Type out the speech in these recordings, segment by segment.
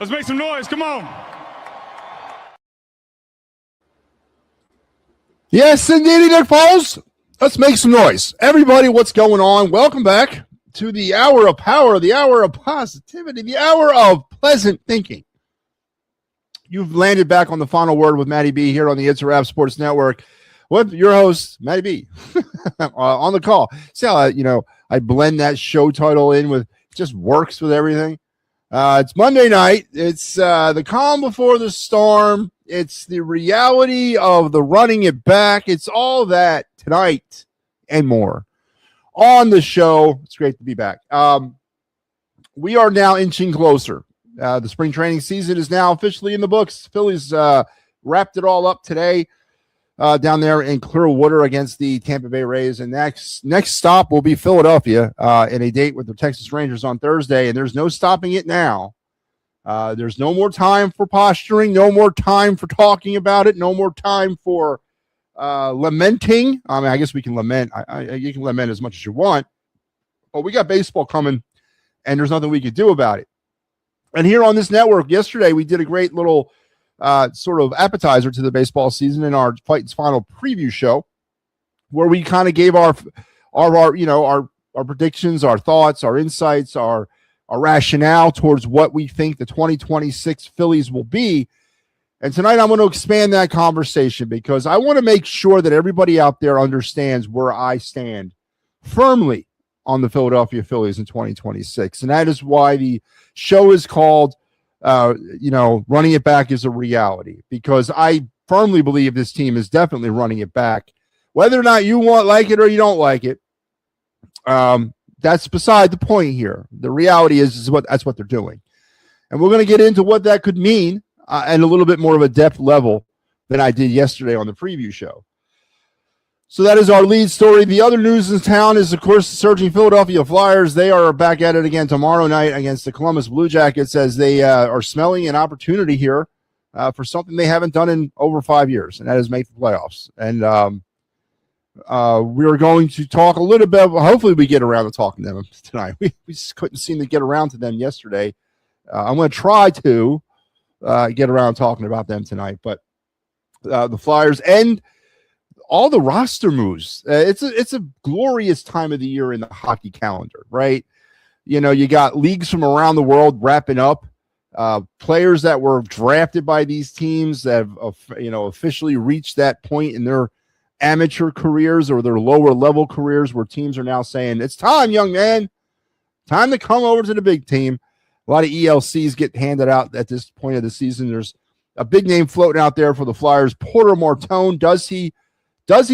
Let's make some noise. Come on. Yes, indeed, Nick Foles. Let's make some noise. Everybody, what's going on? Welcome back to the hour of power, the hour of positivity, the hour of pleasant thinking. You've landed back on the final word with MattyB here on the It's a Wrap Sports Network with your host, MattyB, on the call. See how, I blend that show title in with, it just works with everything. It's Monday night. It's the calm before the storm. It's the reality of the running it back. It's all that tonight and more on the show. It's great to be back. We are now inching closer. The spring training season is now officially in the books. Phillies wrapped it all up today down there in Clearwater against the Tampa Bay Rays. And next stop will be Philadelphia in a date with the Texas Rangers on Thursday. And there's no stopping it now. There's no more time for posturing, no more time for talking about it, no more time for lamenting. I mean, I guess we can lament. You can lament as much as you want. But we got baseball coming, and there's nothing we can do about it. And here on this network, yesterday, we did a great little sort of appetizer to the baseball season in our Fight's Final preview show, where we kind of gave our predictions, our thoughts, our insights, our rationale towards what we think the 2026 Phillies will be. And tonight I'm going to expand that conversation because I want to make sure that everybody out there understands where I stand firmly on the Philadelphia Phillies in 2026. And that is why the show is called, Running It Back is a Reality, because I firmly believe this team is definitely running it back. Whether or not you like it or you don't like it, that's beside the point here. The reality is that's what they're doing. And we're going to get into what that could mean at a little bit more of a depth level than I did yesterday on the preview show. So that is our lead story. The other news in town is, of course, the surging Philadelphia Flyers. They are back at it again tomorrow night against the Columbus Blue Jackets as they are smelling an opportunity here for something they haven't done in over 5 years, and that is make the playoffs. And we're going to talk a little bit. Hopefully we get around to talking to them tonight. We just couldn't seem to get around to them yesterday. I'm going to try to get around talking about them tonight. But the Flyers and all the roster moves. It's a glorious time of the year in the hockey calendar, right? You got leagues from around the world wrapping up. Players that were drafted by these teams that have, officially reached that point in their amateur careers or their lower level careers where teams are now saying, it's time, young man, time to come over to the big team. A lot of ELCs get handed out at this point of the season. There's a big name floating out there for the Flyers. Porter Martone, does he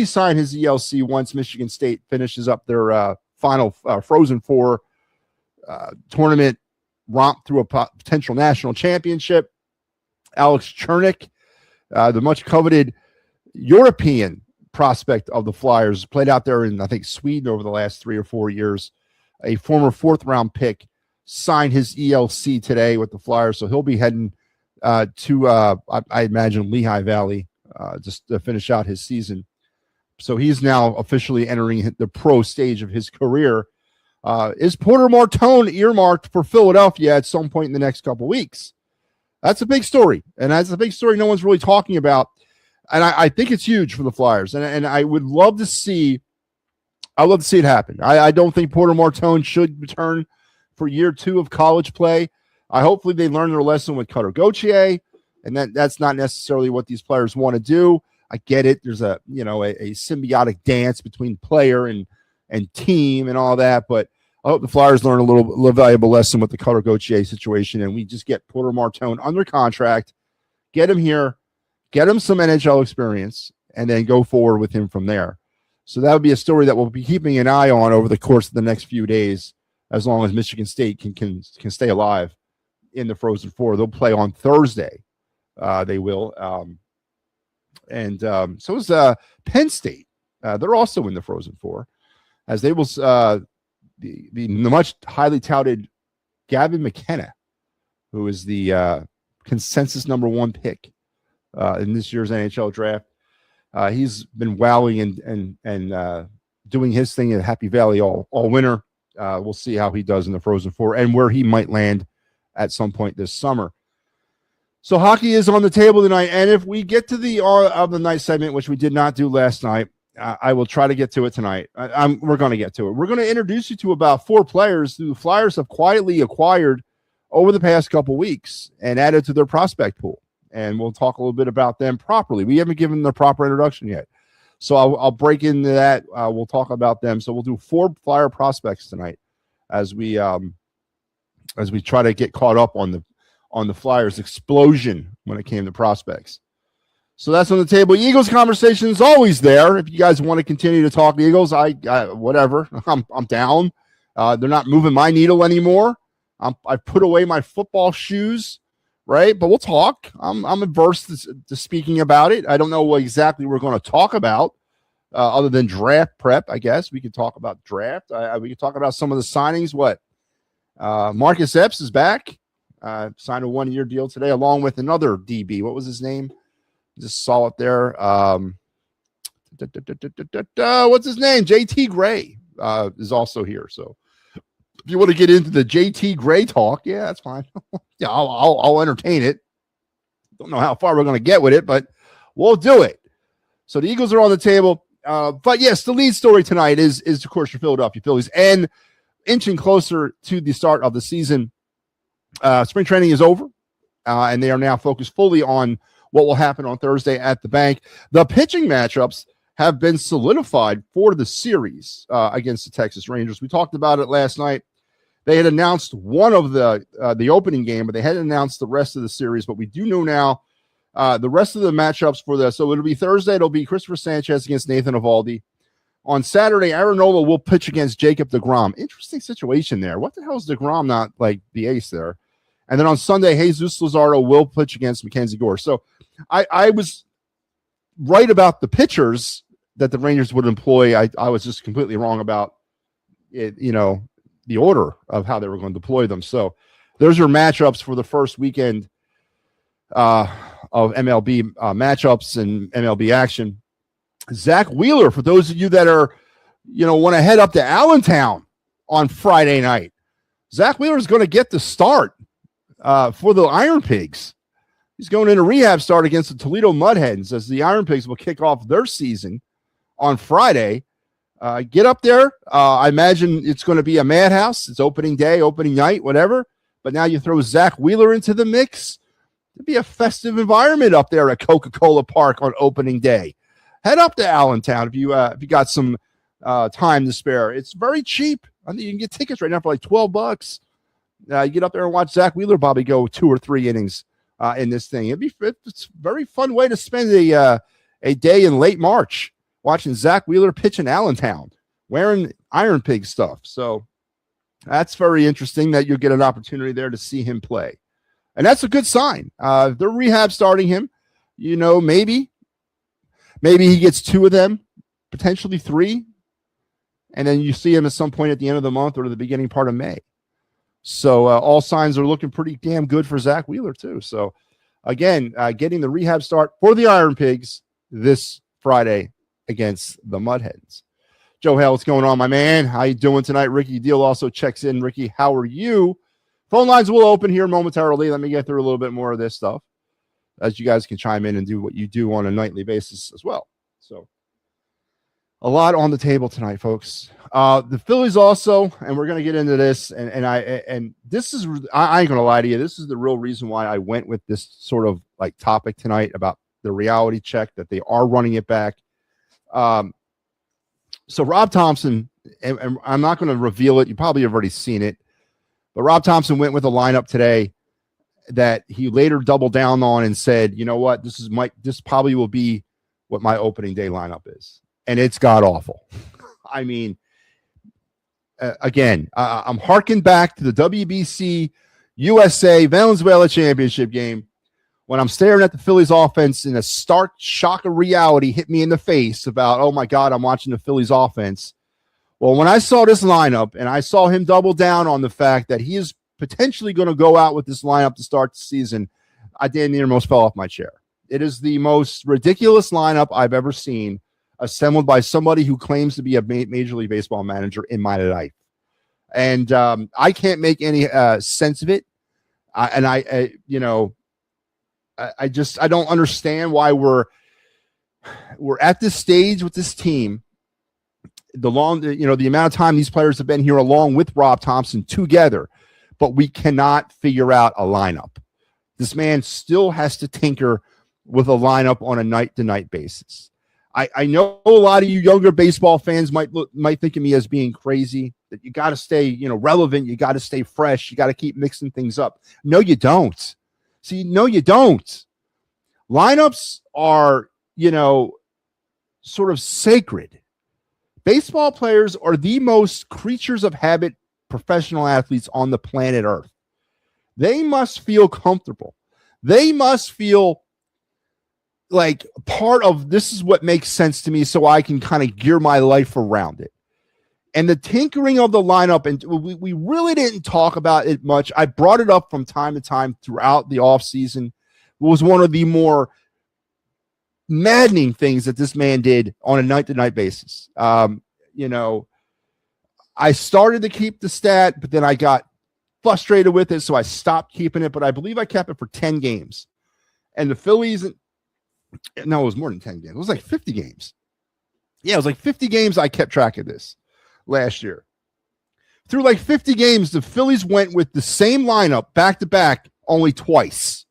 sign his ELC once Michigan State finishes up their final Frozen Four tournament romp through a potential national championship? Alex Chernik, the much coveted European prospect of the Flyers, played out there in, I think, Sweden over the last 3 or 4 years. A former 4th-round pick signed his ELC today with the Flyers, so he'll be heading to, I imagine, Lehigh Valley just to finish out his season. So he's now officially entering the pro stage of his career. Is Porter Martone earmarked for Philadelphia at some point in the next couple weeks? That's a big story, and that's a big story no one's really talking about. And I think it's huge for the Flyers, and I would love to see. I'd love to see it happen. I don't think Porter Martone should return for year 2 of college play. Hopefully they learn their lesson with Cutter Gauthier, and that's not necessarily what these players want to do. I get it. There's a symbiotic dance between player and team and all that, but I hope the Flyers learn a little valuable lesson with the Cutter Gauthier situation, and we just get Porter Martone under contract, get him here, get him some NHL experience, and then go forward with him from there. So that would be a story that we'll be keeping an eye on over the course of the next few days, as long as Michigan State can stay alive in the Frozen Four. They'll play on Thursday. They will. So is Penn State. They're also in the Frozen Four, as they will the much highly touted Gavin McKenna, who is the consensus number 1 pick in this year's NHL draft. He's been wowing and doing his thing at Happy Valley all winter. We'll see how he does in the Frozen Four and where he might land at some point this summer. So hockey is on the table tonight, and if we get to the of the night segment, which we did not do last night, I will try to get to it tonight. We're going to get to it. We're going to introduce you to about 4 players who the Flyers have quietly acquired over the past couple weeks and added to their prospect pool, and we'll talk a little bit about them properly. We haven't given them the proper introduction yet, so I'll break into that. We'll talk about them. So we'll do 4 Flyer prospects tonight as we try to get caught up on the Flyers' explosion when it came to prospects. So that's on the table. Eagles conversation is always there. If you guys want to continue to talk Eagles, whatever. I'm down. They're not moving my needle anymore. I put away my football shoes, right? But we'll talk. I'm averse to speaking about it. I don't know what exactly we're going to talk about other than draft prep, I guess. We could talk about draft. We could talk about some of the signings. Marcus Epps is back. Signed a 1-year deal today along with another DB. What was his name? Just saw it there. What's his name? JT Gray is also here. So if you want to get into the JT Gray talk, yeah, that's fine. Yeah, I'll entertain it. Don't know how far we're going to get with it, but we'll do it. So the Eagles are on the table. But yes, the lead story tonight is of course your Philadelphia Phillies, and inching closer to the start of the season. Spring training is over, and they are now focused fully on what will happen on Thursday at the bank. The pitching matchups have been solidified for the series against the Texas Rangers. We talked about it last night. They had announced one of the opening game, but they hadn't announced the rest of the series. But we do know now the rest of the matchups for this. So it'll be Thursday. It'll be Christopher Sanchez against Nathan Eovaldi. On Saturday, Aaron Nola will pitch against Jacob deGrom. Interesting situation there. What the hell is deGrom not like the ace there? And then on Sunday, Jesus Luzardo will pitch against Mackenzie Gore. So I was right about the pitchers that the Rangers would employ. I was just completely wrong about it, the order of how they were going to deploy them. So those are matchups for the first weekend of MLB matchups and MLB action. Zach Wheeler, for those of you that are, want to head up to Allentown on Friday night, Zach Wheeler is going to get the start for the Iron Pigs. He's going into rehab start against the Toledo Mudhens as the Iron Pigs will kick off their season on Friday. Get up there. I imagine it's going to be a madhouse. It's opening day, opening night, whatever. But now you throw Zach Wheeler into the mix. It'd be a festive environment up there at Coca-Cola Park on opening day. Head up to Allentown if you got some time to spare. It's very cheap. I think you can get tickets right now for like $12. You get up there and watch Zach Wheeler probably go 2 or 3 innings in this thing. It's a very fun way to spend a day in late March watching Zach Wheeler pitch in Allentown wearing Iron Pig stuff. So that's very interesting that you'll get an opportunity there to see him play. And that's a good sign. They're rehab starting him. Maybe he gets 2 of them, potentially 3. And then you see him at some point at the end of the month or the beginning part of May. So all signs are looking pretty damn good for Zach Wheeler too. So again, getting the rehab start for the Iron Pigs this Friday against the Mudhens. Joe Hale, what's going on, my man? How you doing tonight? Ricky Deal also checks in. Ricky, how are you? Phone lines will open here momentarily. Let me get through a little bit more of this stuff as you guys can chime in and do what you do on a nightly basis as well. So a lot on the table tonight, folks. The Phillies also, and we're going to get into this, and this is, I ain't going to lie to you, this is the real reason why I went with this sort of like topic tonight about the reality check that they are running it back. So Rob Thompson, and I'm not going to reveal it. You probably have already seen it, but Rob Thompson went with a lineup today that he later doubled down on and said, you know what, this probably will be what my opening day lineup is. And it's god awful. I mean, again, I'm harking back to the WBC USA Venezuela championship game when I'm staring at the Phillies offense and a stark shock of reality hit me in the face about, oh my God, I'm watching the Phillies offense. Well, when I saw this lineup and I saw him double down on the fact that he is potentially going to go out with this lineup to start the season, I damn near almost fell off my chair. It is the most ridiculous lineup I've ever seen, assembled by somebody who claims to be a Major League Baseball manager in my life. And I can't make any sense of it. I don't understand why we're at this stage with this team. The amount of time these players have been here along with Rob Thompson together, but we cannot figure out a lineup. This man still has to tinker with a lineup on a night-to-night basis. I know a lot of you younger baseball fans might think of me as being crazy, that you got to stay, relevant. You got to stay fresh. You got to keep mixing things up. No, you don't. See, no, you don't. Lineups are, sort of sacred. Baseball players are the most creatures of habit professional athletes on the planet Earth. They must feel comfortable. They must feel like part of this is what makes sense to me, so I can kind of gear my life around it. And the tinkering of the lineup, and we really didn't talk about it much. I brought it up from time to time throughout the offseason. It was one of the more maddening things that this man did on a night-to-night basis. I started to keep the stat, but then I got frustrated with it, so I stopped keeping it. But I believe I kept it for 10 games. And the Phillies, no, it was more than 10 games. It was like 50 games. Yeah, it was like 50 games I kept track of this last year. Through like 50 games, the Phillies went with the same lineup back-to-back only twice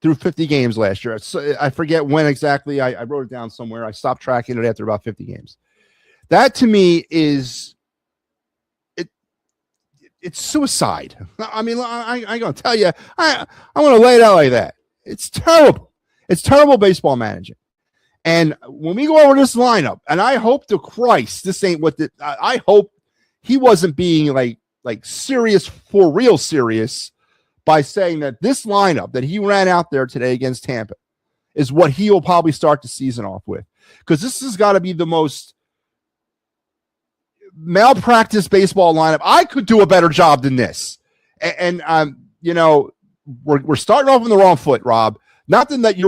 through 50 games last year. So I forget when exactly. I wrote it down somewhere. I stopped tracking it after about 50 games. That to me is it's suicide. I mean, I'm going to tell you, I want to lay it out like that. It's terrible. It's terrible baseball managing. And when we go over this lineup, and I hope to Christ, this ain't what I hope he wasn't being like serious, for real serious, by saying that this lineup that he ran out there today against Tampa is what he will probably start the season off with. Because this has got to be the most malpractice baseball lineup. I could do a better job than this. And we're starting off on the wrong foot, Rob. Not that you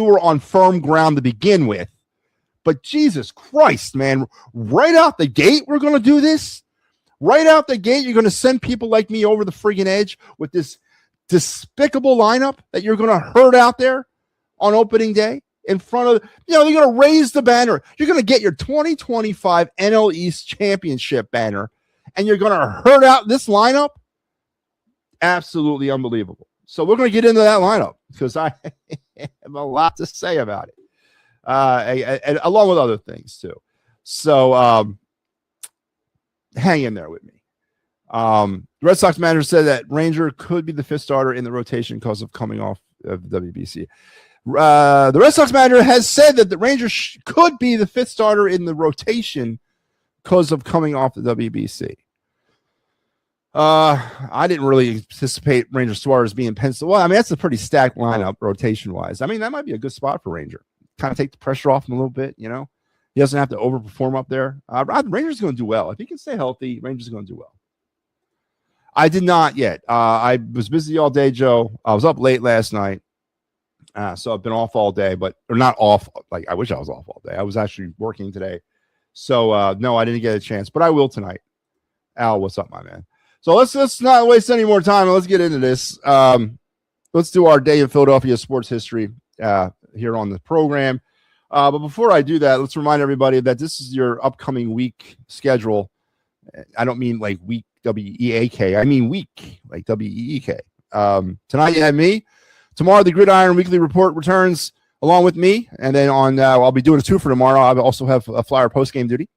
were on firm ground to begin with, but Jesus Christ, man, right out the gate, we're going to do this. Right out the gate, you're going to send people like me over the friggin' edge with this despicable lineup that you're going to herd out there on opening day in front of, they're going to raise the banner. You're going to get your 2025 NL East championship banner, and you're going to herd out this lineup. Absolutely unbelievable. So we're going to get into that lineup because I have a lot to say about it, and along with other things too. So hang in there with me. The Red Sox manager said that Ranger could be the fifth starter in the rotation because of coming off of the WBC. The Red Sox manager has said that the Rangers could be the fifth starter in the rotation because of coming off the WBC. I didn't really anticipate Ranger Suarez being penciled. Well, I mean, that's a pretty stacked lineup rotation-wise. I mean, that might be a good spot for Ranger. Kind of take the pressure off him a little bit, He doesn't have to overperform up there. Ranger's going to do well. If he can stay healthy, Ranger's going to do well. I did not yet. I was busy all day, Joe. I was up late last night. So I've been off all day, or not off. Like, I wish I was off all day. I was actually working today. So, no, I didn't get a chance, but I will tonight. Al, what's up, my man? So let's not waste any more time. Let's get into this. Let's do our day in Philadelphia sports history here on the program. But before I do that, let's remind everybody that this is your upcoming week schedule. I don't mean like week, W-E-A-K. I mean week, like W-E-E-K. Tonight you have me. Tomorrow the Gridiron Weekly Report returns along with me. And then I'll be doing a two for tomorrow. I'll also have a Flyer post-game duty.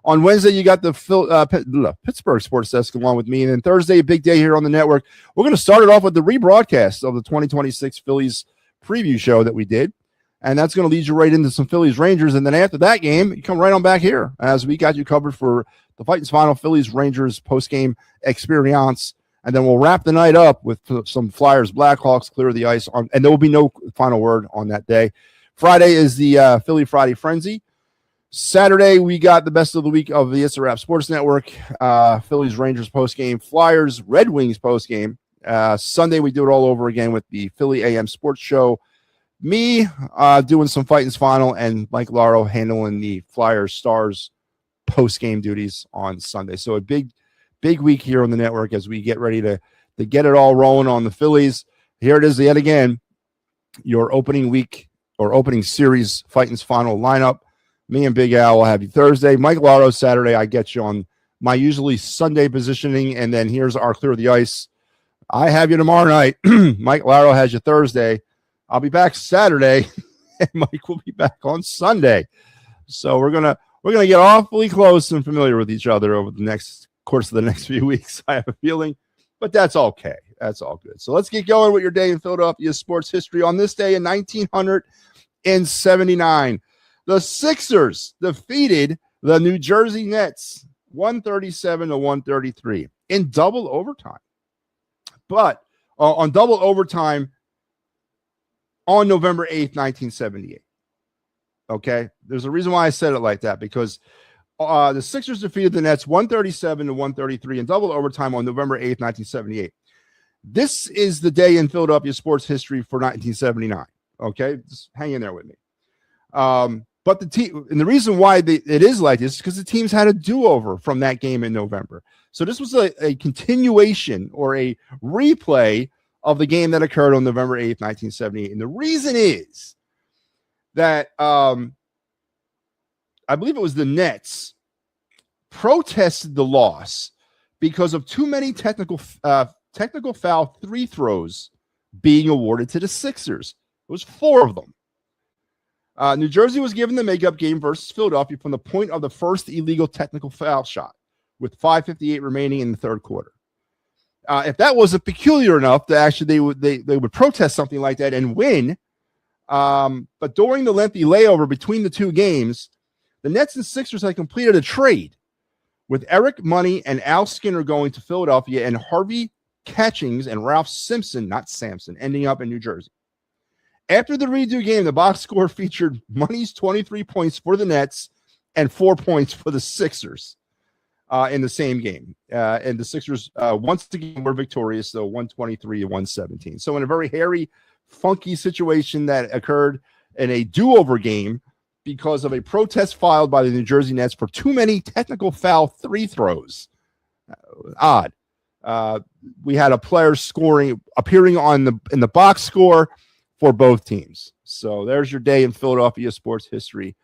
On Wednesday, you got the Pittsburgh Sports Desk along with me. And then Thursday, a big day here on the network. We're going to start it off with the rebroadcast of the 2026 Phillies preview show that we did. And that's going to lead you right into some Phillies Rangers. And then after that game, you come right on back here as we got you covered for the Fighting's final Phillies Rangers post-game experience. And then we'll wrap the night up with some Flyers Blackhawks clear the ice. And there will be no final word on that day. Friday is the Philly Friday Frenzy. Saturday, we got the best of the week of the It's a Wrap Sports Network. Phillies Rangers post-game. Flyers Red Wings post-game. Sunday, we do it all over again with the Philly AM Sports Show. Me doing some Fighting's Final, and Mike Laro handling the Flyers Stars post-game duties on Sunday. So a big week here on the network as we get ready to get it all rolling on the Phillies. here it is yet again, your opening week or opening series Fighting's final lineup. Me and Big Al will have you Thursday. Mike Laro Saturday. I get you on my usually Sunday positioning, and then here's our Clear the Ice. I have you tomorrow night. Mike Laro has you Thursday. I'll be back Saturday, and Mike will be back on Sunday. So we're gonna get awfully close and familiar with each other over the course of the next few weeks. I have a feeling, but that's okay. That's all good. So let's get going with your day in Philadelphia sports history. On this day in 1979, the Sixers defeated the New Jersey Nets 137-133 in double overtime. But on double overtime on November 8th, 1978. Okay? There's a reason why I said it like that, because the Sixers defeated the Nets 137-133 in double overtime on November 8th, 1978. This is the day in Philadelphia sports history for 1979. Okay? Just hang in there with me. But the team, and the reason why it is like this is because the teams had a do-over from that game in November. So this was a continuation or a replay of the game that occurred on November 8th, 1978. And the reason is that I believe it was the Nets protested the loss because of too many technical foul free throws being awarded to the Sixers. It was 4 of them. New Jersey was given the makeup game versus Philadelphia from the point of the first illegal technical foul shot with 5:58 remaining in the third quarter. If that wasn't peculiar enough that actually they would protest something like that and win, but during the lengthy layover between the two games, the Nets and Sixers had completed a trade with Eric Money and Al Skinner going to Philadelphia and Harvey Catchings and Ralph Simpson, not Sampson, ending up in New Jersey. After the redo game, the box score featured Money's 23 points for the Nets and 4 points for the Sixers in the same game. And the Sixers, once again, were victorious, though, 123-117. So in a very hairy, funky situation that occurred in a do-over game because of a protest filed by the New Jersey Nets for too many technical foul free throws. Odd. We had a player appearing in the box score for both teams. So there's your day in Philadelphia sports history.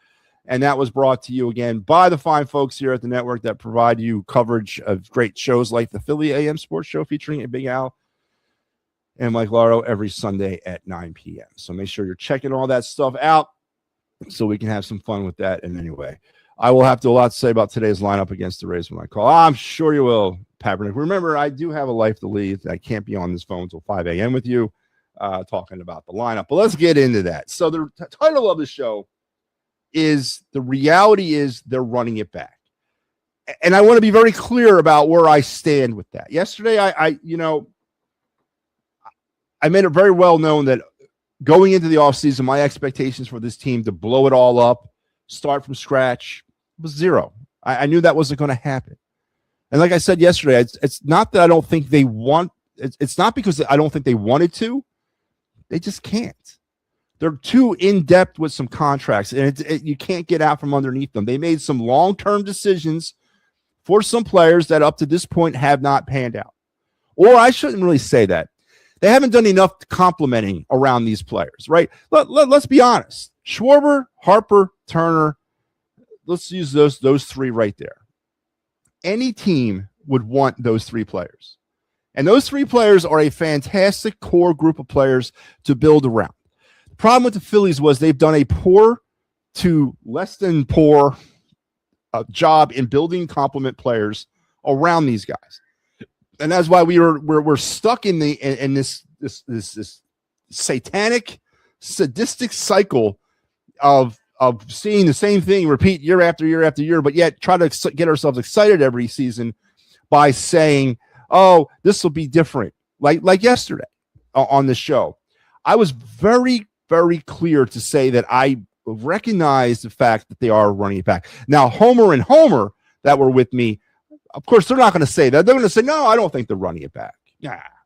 And that was brought to you again by the fine folks here at the network that provide you coverage of great shows like the Philly AM Sports Show featuring Big Al and Mike Laro every Sunday at 9 p.m. So make sure you're checking all that stuff out so we can have some fun with that. And anyway, I will have a lot to say about today's lineup against the Rays when I call. I'm sure you will, Papernick. Remember, I do have a life to lead. I can't be on this phone until 5 a.m. with you. Talking about the lineup, but let's get into that. So the title of the show is The Reality Is They're Running It Back. And I want to be very clear about where I stand with that. Yesterday, I made it very well known that going into the offseason, my expectations for this team to blow it all up, start from scratch, was 0. I knew that wasn't going to happen. And like I said yesterday, it's not that I don't think they want, it's not because I don't think they wanted to. They just can't. They're too in-depth with some contracts, and you can't get out from underneath them. They made some long-term decisions for some players that up to this point have not panned out. Or I shouldn't really say that. They haven't done enough complimenting around these players, right? Let's be honest. Schwarber, Harper, Turner, let's use those 3 right there. Any team would want those 3 players. And those 3 players are a fantastic core group of players to build around. The problem with the Phillies was they've done a poor to less than poor job in building complement players around these guys. And that's why we're stuck in this satanic, sadistic cycle of seeing the same thing repeat year after year after year, but yet try to get ourselves excited every season by saying, oh, this will be different. Like yesterday on the show, I was very, very clear to say that I recognize the fact that they are running it back. Now, Homer and Homer that were with me, of course, they're not going to say that. They're going to say, no, I don't think they're running it back.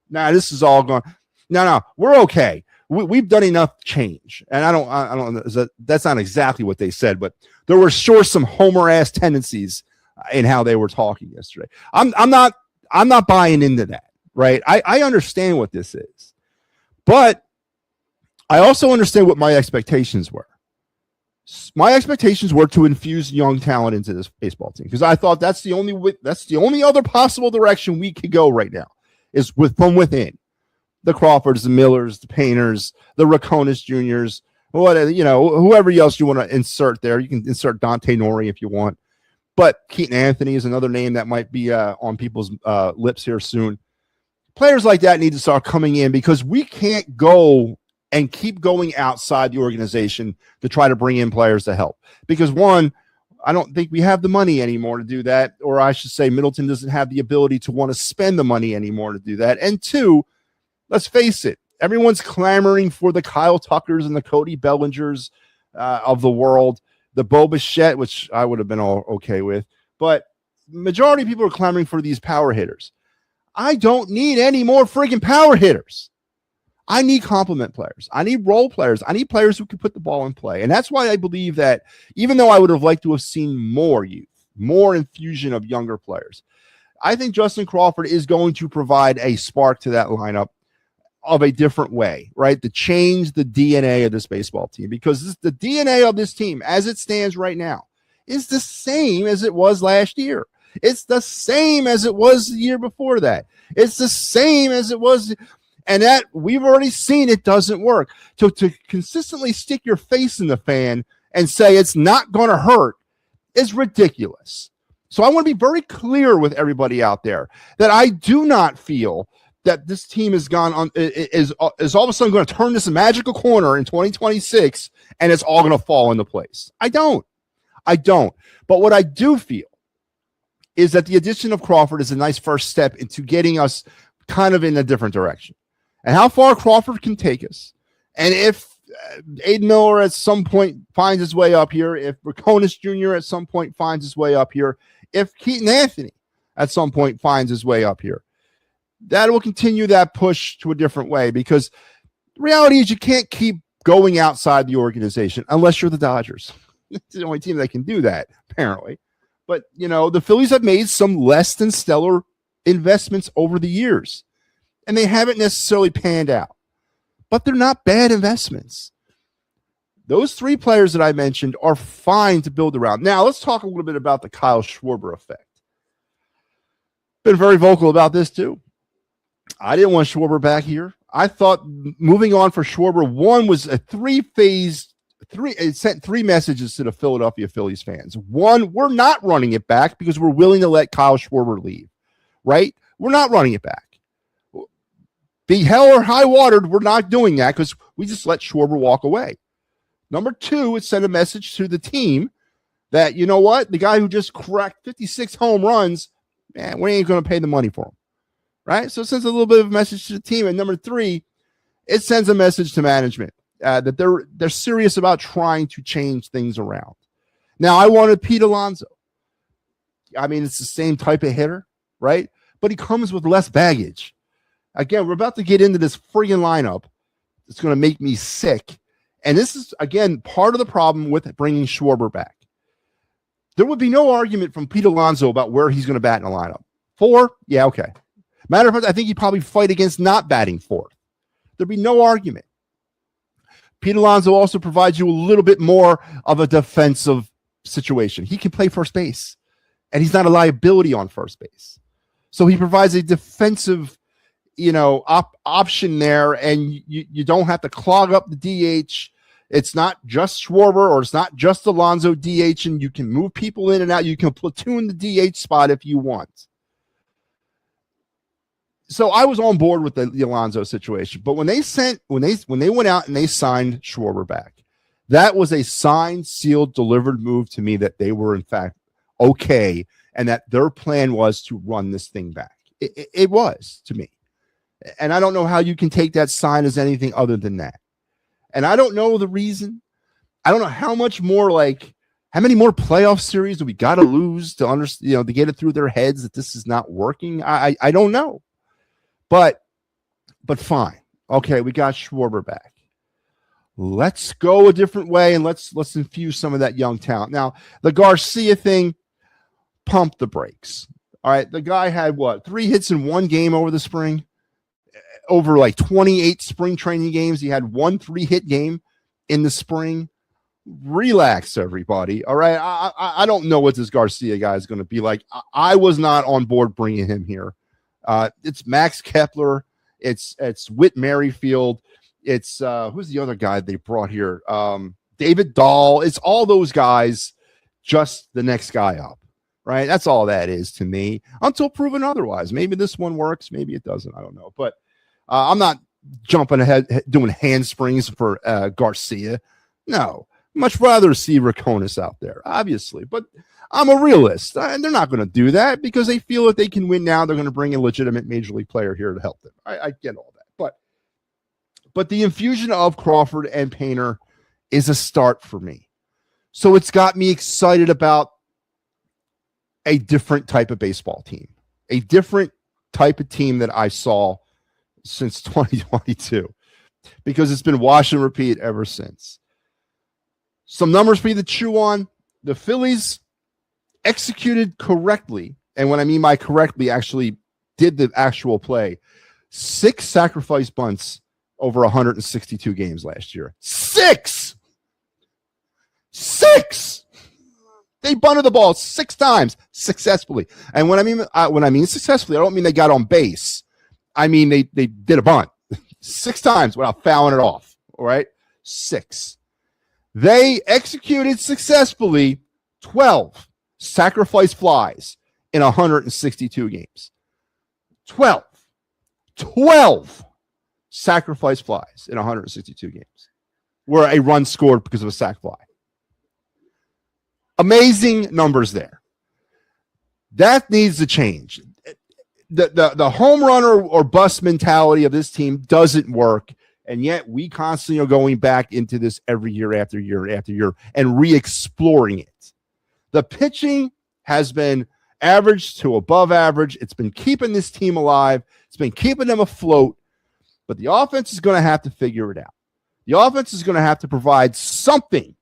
Nah, this is all gone. No, we're okay. We've done enough change. And I don't, that's not exactly what they said, but there were sure some Homer-ass tendencies in how they were talking yesterday. I'm not buying into that, right? I understand what this is. But I also understand what my expectations were. My expectations were to infuse young talent into this baseball team because I thought that's the only other possible direction we could go right now is from within. The Crawfords, the Millers, the Painters, the Raconis Juniors, whoever else you want to insert there. You can insert Dante Nori if you want. But Keaton Anthony is another name that might be on people's lips here soon. Players like that need to start coming in because we can't go and keep going outside the organization to try to bring in players to help. Because one, I don't think we have the money anymore to do that. Or I should say Middleton doesn't have the ability to want to spend the money anymore to do that. And two, let's face it, everyone's clamoring for the Kyle Tuckers and the Cody Bellingers of the world, the Bo Bichette, which I would have been all okay with. But majority of people are clamoring for these power hitters. I don't need any more friggin' power hitters. I need complement players. I need role players. I need players who can put the ball in play. And that's why I believe that even though I would have liked to have seen more youth, more infusion of younger players, I think Justin Crawford is going to provide a spark to that lineup of a different way, right? To change the DNA of this baseball team because the DNA of this team as it stands right now is the same as it was last year. It's the same as it was the year before that. It's the same as it was. And that we've already seen it doesn't work. So to consistently stick your face in the fan and say it's not going to hurt is ridiculous. So I want to be very clear with everybody out there that I do not feel that this team is all of a sudden going to turn this magical corner in 2026 and it's all going to fall into place. I don't. But what I do feel is that the addition of Crawford is a nice first step into getting us kind of in a different direction. And how far Crawford can take us. And if Aiden Miller at some point finds his way up here, if Raconis Jr. at some point finds his way up here, if Keaton Anthony at some point finds his way up here, that will continue that push to a different way because the reality is you can't keep going outside the organization unless you're the Dodgers. It's the only team that can do that, apparently. But, the Phillies have made some less than stellar investments over the years. And they haven't necessarily panned out. But they're not bad investments. Those three players that I mentioned are fine to build around. Now, let's talk a little bit about the Kyle Schwarber effect. Been very vocal about this, too. I didn't want Schwarber back here. I thought moving on for Schwarber, one was a it sent three messages to the Philadelphia Phillies fans. One, we're not running it back because we're willing to let Kyle Schwarber leave, right? We're not running it back. Be hell or high watered, we're not doing that because we just let Schwarber walk away. Number two, it sent a message to the team that, you know what? The guy who just cracked 56 home runs, man, we ain't going to pay the money for him, right? So it sends a little bit of a message to the team. And number three, it sends a message to management that they're serious about trying to change things around. Now, I wanted Pete Alonso. I mean, it's the same type of hitter, right? But he comes with less baggage. Again, we're about to get into this friggin' lineup. It's going to make me sick. And this is, again, part of the problem with bringing Schwarber back. There would be no argument from Pete Alonso about where he's going to bat in a lineup. 4? Yeah, okay. Matter of fact, I think he'd probably fight against not batting 4th. There'd be no argument. Pete Alonso also provides you a little bit more of a defensive situation. He can play first base, and he's not a liability on first base. So he provides a defensive option there, and you don't have to clog up the DH. It's not just Schwarber or it's not just Alonso DH, and you can move people in and out. You can platoon the DH spot if you want. So I was on board with the Alonso situation, but when they went out and they signed Schwarber back, that was a signed, sealed, delivered move to me that they were in fact okay, and that their plan was to run this thing back. It was to me. And I don't know how you can take that sign as anything other than that. And I don't know the reason. I don't know how many more playoff series do we got to lose to understand, to get it through their heads that this is not working. I don't know. But fine. Okay, we got Schwarber back. Let's go a different way and let's infuse some of that young talent. Now, the Garcia thing, pump the brakes. All right, the guy had 3 hits in one game over the spring. over like 28 spring training games. He had 1 3-hit game in the spring. Relax, everybody. All right. I don't know what this Garcia guy is going to be like. I was not on board bringing him here. It's Max Kepler. It's Whit Merrifield. It's who's the other guy they brought here? David Dahl. It's all those guys, just the next guy up. Right. That's all that is to me until proven otherwise. Maybe this one works. Maybe it doesn't. I don't know. But I'm not jumping ahead, doing handsprings for Garcia. No. Much rather see Raconis out there, obviously. But I'm a realist. And they're not going to do that because they feel if they can win now, they're going to bring a legitimate major league player here to help them. I get all that. But the infusion of Crawford and Painter is a start for me. So it's got me excited about a different type of baseball team, a different type of team that I saw since 2022, because it's been wash and repeat ever since. Some numbers for you to chew on. The Phillies executed correctly, and when I mean by correctly, actually did the actual play. 6 sacrifice bunts over 162 games last year. 6! They bunted the ball 6 times successfully. And when I mean successfully, I don't mean they got on base. I mean they did a bunt 6 times without fouling it off. All right, 6. They executed successfully 12 sacrifice flies in 162 games. 12 sacrifice flies in 162 games where a run scored because of a sac fly. Amazing numbers there. That needs to change. The home run or bust mentality of this team doesn't work. And yet we constantly are going back into this every year after year after year and re-exploring it. The pitching has been average to above average. It's been keeping this team alive. It's been keeping them afloat. But the offense is going to have to figure it out. The offense is going to have to provide something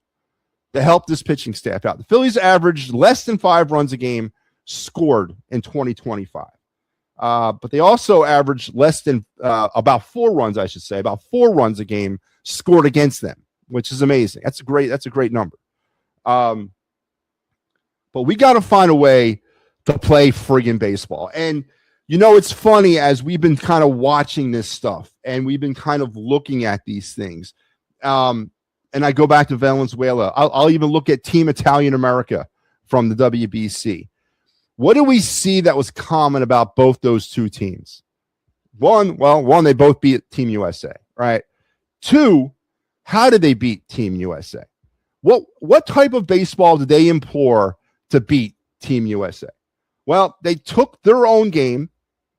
to help this pitching staff out. The Phillies averaged less than 5 runs a game scored in 2025. But they also averaged less than about 4 runs, I should say, about 4 runs a game scored against them, which is amazing. That's a great number. But we got to find a way to play friggin' baseball. And, you know, it's funny as we've been kind of watching this stuff and we've been kind of looking at these things. And I go back to Valenzuela. I'll even look at Team Italian America from the WBC. What do we see that was common about both those two teams? One, they both beat Team USA, right? 2, how did they beat Team USA? What type of baseball did they implore to beat Team USA? Well, they took their own game,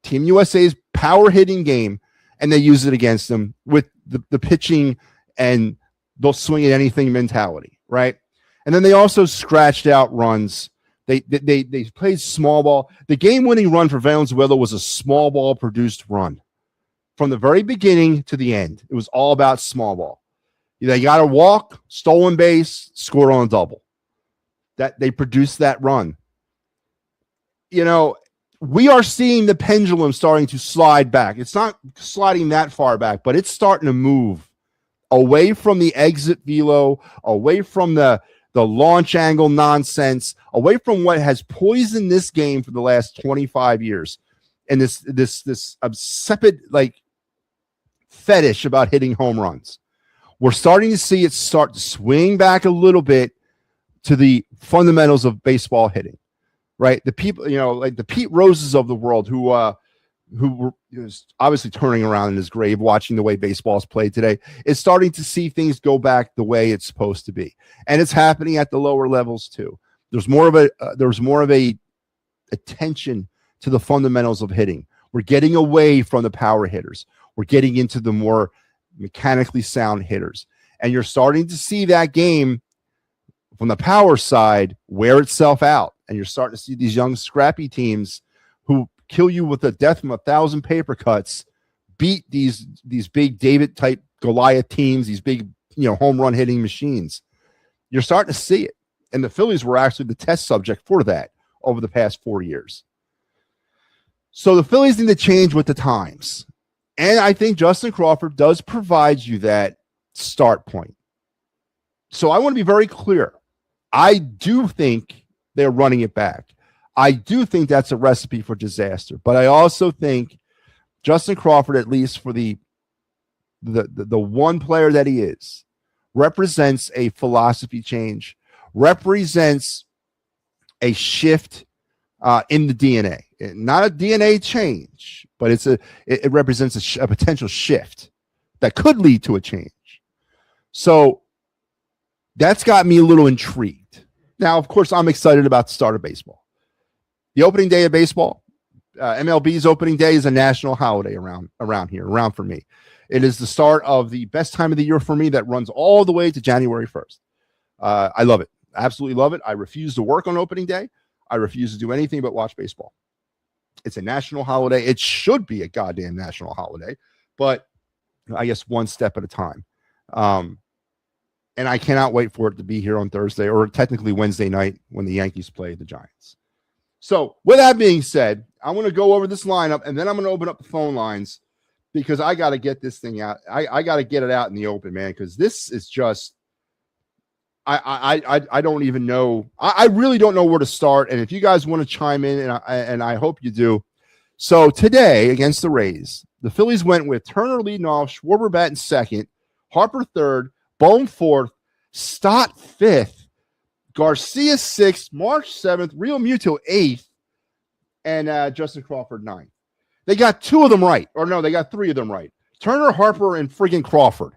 Team USA's power hitting game, and they used it against them with the pitching and they'll swing at anything mentality, right? And then they also scratched out runs. They played small ball. The game-winning run for Valenzuela was a small ball produced run. From the very beginning to the end, it was all about small ball. They got a walk, stolen base, scored on a double. That they produced that run. You know, we are seeing the pendulum starting to slide back. It's not sliding that far back, but it's starting to move away from the exit velo, away from the launch angle nonsense, away from what has poisoned this game for the last 25 years. And this obsessed fetish about hitting home runs. We're starting to see it start to swing back a little bit to the fundamentals of baseball hitting, right? The people, you know, like the Pete Roses of the world who were obviously turning around in his grave, watching the way baseball is played today, is starting to see things go back the way it's supposed to be, and it's happening at the lower levels too. There's more of a attention to the fundamentals of hitting. We're getting away from the power hitters. We're getting into the more mechanically sound hitters, and you're starting to see that game from the power side wear itself out, and you're starting to see these young scrappy teams who kill you with the death from 1,000 paper cuts, beat these big David type Goliath teams, these big, you know, home run hitting machines. You're starting to see it. And the Phillies were actually the test subject for that over the past 4 years. So the Phillies need to change with the times. And I think Justin Crawford does provide you that start point. So I want to be very clear. I do think they're running it back. I do think that's a recipe for disaster. But I also think Justin Crawford, at least for the one player that he is, represents a philosophy change, represents a shift in the DNA. Not a DNA change, but it represents a potential shift that could lead to a change. So that's got me a little intrigued. Now, of course, I'm excited about the start of baseball. The opening day of baseball, MLB's opening day, is a national holiday around for me. It is the start of the best time of the year for me that runs all the way to January 1st. I love it. Absolutely love it. I refuse to work on opening day. I refuse to do anything but watch baseball. It's a national holiday. It should be a goddamn national holiday, but I guess one step at a time. And I cannot wait for it to be here on Thursday, or technically Wednesday night, when the Yankees play the Giants. So with that being said, I want to go over this lineup, and then I'm going to open up the phone lines, because I got to get this thing out. I got to get it out in the open, man, because this is just, I don't even know. I really don't know where to start. And if you guys want to chime in, and I hope you do. So today against the Rays, the Phillies went with Turner leading off, Schwarber batting second, Harper third, Bohm fourth, Stott fifth, Garcia sixth, March 7th, Real Muto eighth, and Justin Crawford ninth. They got two of them right. Or no, they got three of them right. Turner, Harper, and friggin' Crawford.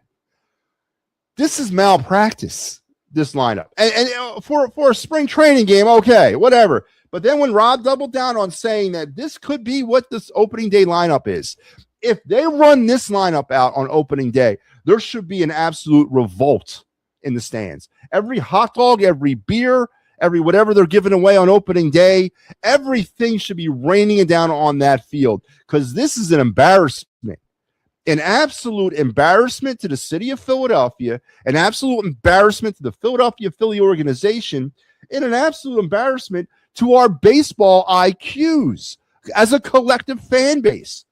This is malpractice, this lineup. And for a spring training game, okay, whatever. But then when Rob doubled down on saying that this could be what this opening day lineup is, if they run this lineup out on opening day, there should be an absolute revolt in the stands. Every hot dog, every beer, every whatever they're giving away on opening day, everything should be raining down on that field, because this is an embarrassment, an absolute embarrassment to the city of Philadelphia, an absolute embarrassment to the Philadelphia Philly organization, and an absolute embarrassment to our baseball IQs as a collective fan base.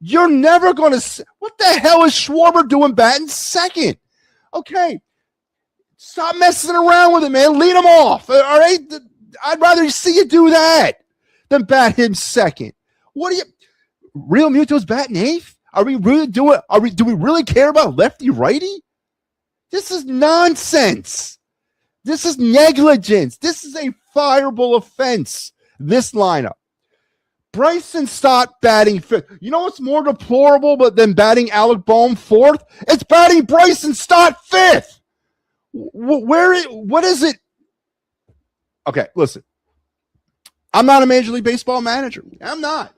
You're never going to – what the hell is Schwarber doing batting second? Okay. Stop messing around with it, man. Lead him off. All right? I'd rather see you do that than bat him second. What do you – Real Muto's batting eighth? Are we really doing – do we really care about lefty-righty? This is nonsense. This is negligence. This is a fireable offense, this lineup. Bryson Stott batting fifth. You know what's more deplorable than batting Alec Bohm fourth? It's batting Bryson Stott fifth. What is it? Okay, listen. I'm not a Major League Baseball manager. I'm not.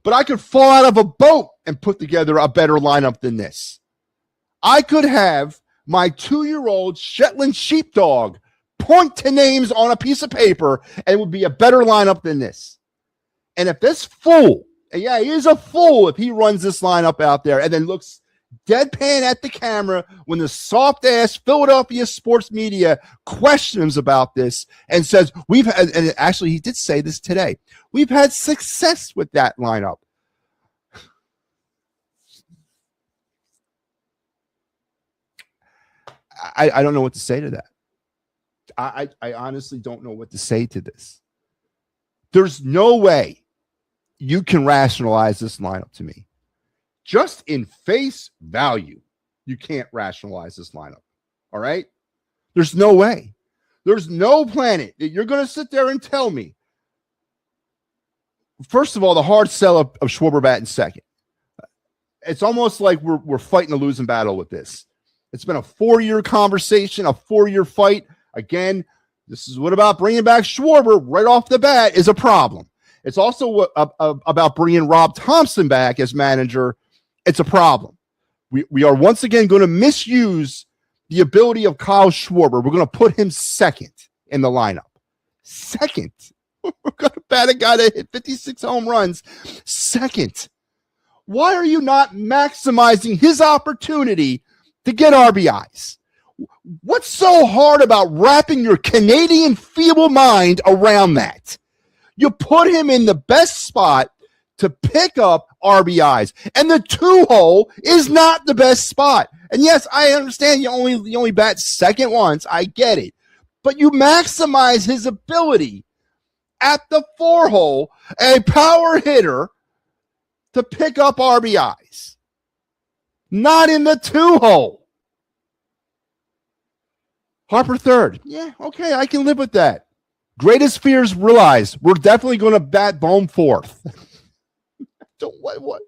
But I could fall out of a boat and put together a better lineup than this. I could have my 2-year-old Shetland sheepdog point to names on a piece of paper, and it would be a better lineup than this. And if this fool, and yeah, he is a fool if he runs this lineup out there and then looks deadpan at the camera when the soft-ass Philadelphia sports media questions about this and says, we've had, and actually he did say this today, we've had success with that lineup. I don't know what to say to that. I honestly don't know what to say to this. There's no way you can rationalize this lineup to me. Just in face value, you can't rationalize this lineup. All right? There's no way. There's no planet that you're going to sit there and tell me. First of all, the hard sell of Schwarber batting second. It's almost like we're fighting a losing battle with this. It's been a 4-year conversation, a 4-year fight. Again, this is what about bringing back Schwarber right off the bat is a problem. It's also about bringing Rob Thompson back as manager. It's a problem. We are once again going to misuse the ability of Kyle Schwarber. We're going to put him second in the lineup. Second. We're going to bat a guy that hit 56 home runs. Second. Why are you not maximizing his opportunity to get RBIs? What's so hard about wrapping your Canadian feeble mind around that? You put him in the best spot to pick up RBIs. And the 2-hole is not the best spot. And yes, I understand you only bat second once. I get it. But you maximize his ability at the 4-hole, a power hitter, to pick up RBIs. Not in the 2-hole. Harper third. Yeah, okay, I can live with that. Greatest fears realized. We're definitely going to bat Bohm fourth. What?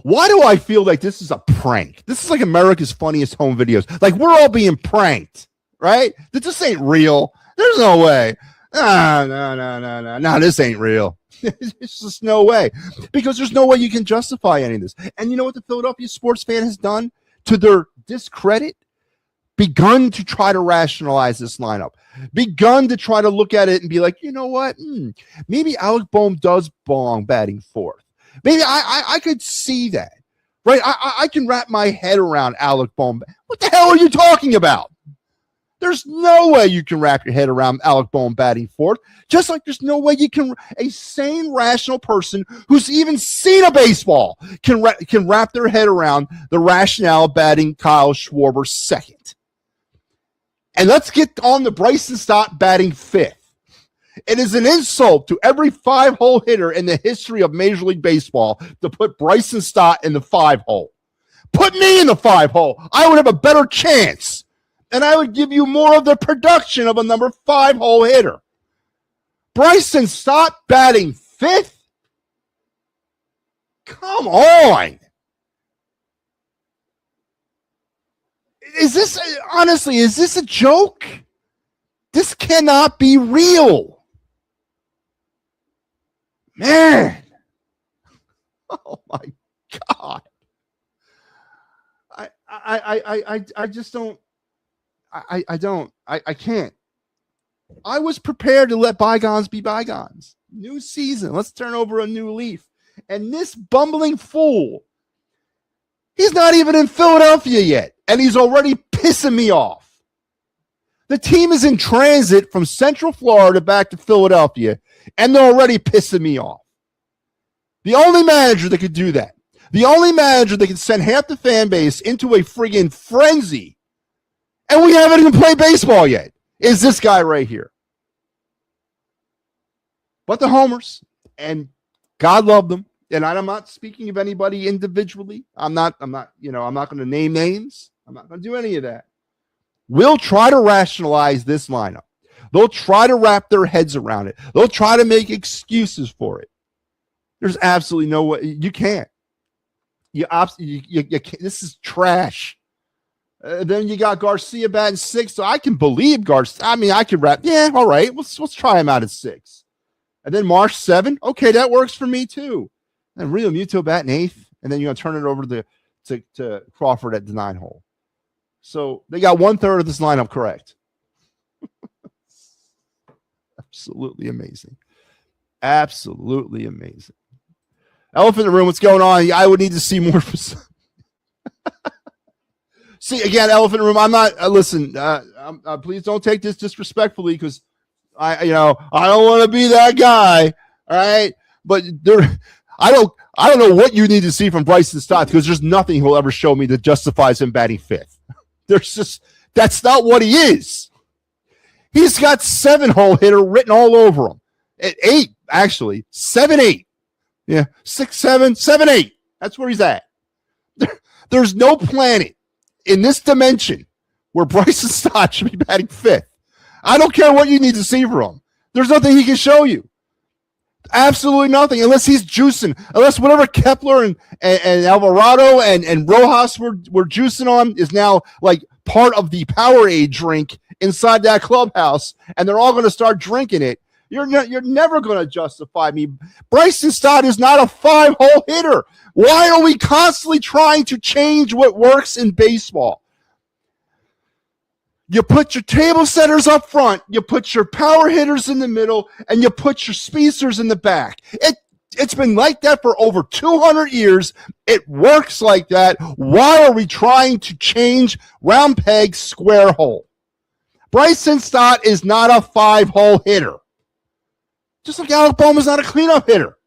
Why do I feel like this is a prank? This is like America's Funniest Home Videos. Like, we're all being pranked, right? This ain't real. There's no way. No, this ain't real. It's just no way. Because there's no way you can justify any of this. And you know what the Philadelphia sports fan has done to their discredit? Begun to try to rationalize this lineup. Begun to try to look at it and be like, you know what? Maybe Alec Bohm does belong batting fourth. Maybe I could see that, right? I can wrap my head around Alec Bohm. What the hell are you talking about? There's no way you can wrap your head around Alec Bohm batting fourth, just like there's no way you can, a sane, rational person who's even seen a baseball can wrap their head around the rationale of batting Kyle Schwarber second. And let's get on the Bryson Stott batting fifth. It is an insult to every 5-hole hitter in the history of Major League Baseball to put Bryson Stott in the 5-hole. Put me in the 5-hole. I would have a better chance. And I would give you more of the production of a number 5-hole hitter. Bryson Stott batting fifth? Come on. Is this a joke? This cannot be real. Man. Oh my God. I just don't. I can't. I was prepared to let bygones be bygones. New season. Let's turn over a new leaf. And this bumbling fool, he's not even in Philadelphia yet, and he's already pissing me off. The team is in transit from Central Florida back to Philadelphia, and they're already pissing me off. The only manager that could do that, the only manager that can send half the fan base into a friggin' frenzy, and we haven't even played baseball yet, is this guy right here. But the homers, and God love them, and I'm not speaking of anybody individually. I'm not going to name names. I'm not going to do any of that. We'll try to rationalize this lineup. They'll try to wrap their heads around it. They'll try to make excuses for it. There's absolutely no way. You can't. You can't. This is trash. Then you got Garcia batting 6, so I can believe Garcia. I mean, I could wrap. Yeah, all right. Let's try him out at 6. And then Marsh 7. Okay, that works for me too. And Rio Muto batting 8th, and then you're gonna turn it over to Crawford at the 9-hole. So they got 1/3 of this lineup correct. Absolutely amazing. Absolutely amazing. Elephant in the room, what's going on? I would need to see more. See, again, elephant in the room. I'm not, listen, please don't take this disrespectfully, because I don't want to be that guy. All right. But I don't know what you need to see from Bryson Stott, because there's nothing he'll ever show me that justifies him batting 5th. That's not what he is. He's got 7-hole hitter written all over him. At 8, actually. 7-8. Yeah. 6-7, 7-8. That's where he's at. There's no planet in this dimension where Bryson Stott should be batting 5th. I don't care what you need to see from him. There's nothing he can show you. Absolutely nothing, unless he's juicing, unless whatever Kepler and Alvarado and Rojas were juicing on is now like part of the Powerade drink inside that clubhouse, and they're all going to start drinking it. You're never going to justify me. Bryson Stott is not a 5-hole hitter. Why are we constantly trying to change what works in baseball? You put your table setters up front, you put your power hitters in the middle, and you put your speedsters in the back. It's been like that for over 200 years. It works like that. Why are we trying to change round peg, square hole? Bryson Stott is not a 5-hole hitter. Just like Alec Boehm's not a cleanup hitter.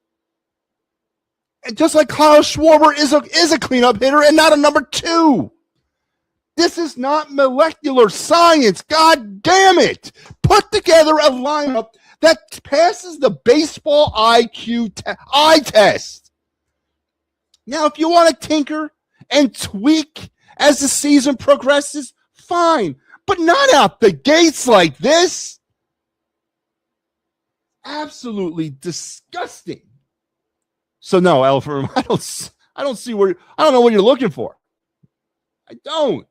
And just like Kyle Schwarber is a cleanup hitter and not a number 2. This is not molecular science. God damn it. Put together a lineup that passes the baseball IQ eye test. Now, if you want to tinker and tweak as the season progresses, fine. But not out the gates like this. Absolutely disgusting. So no, Elfram, I don't know what you're looking for. I don't.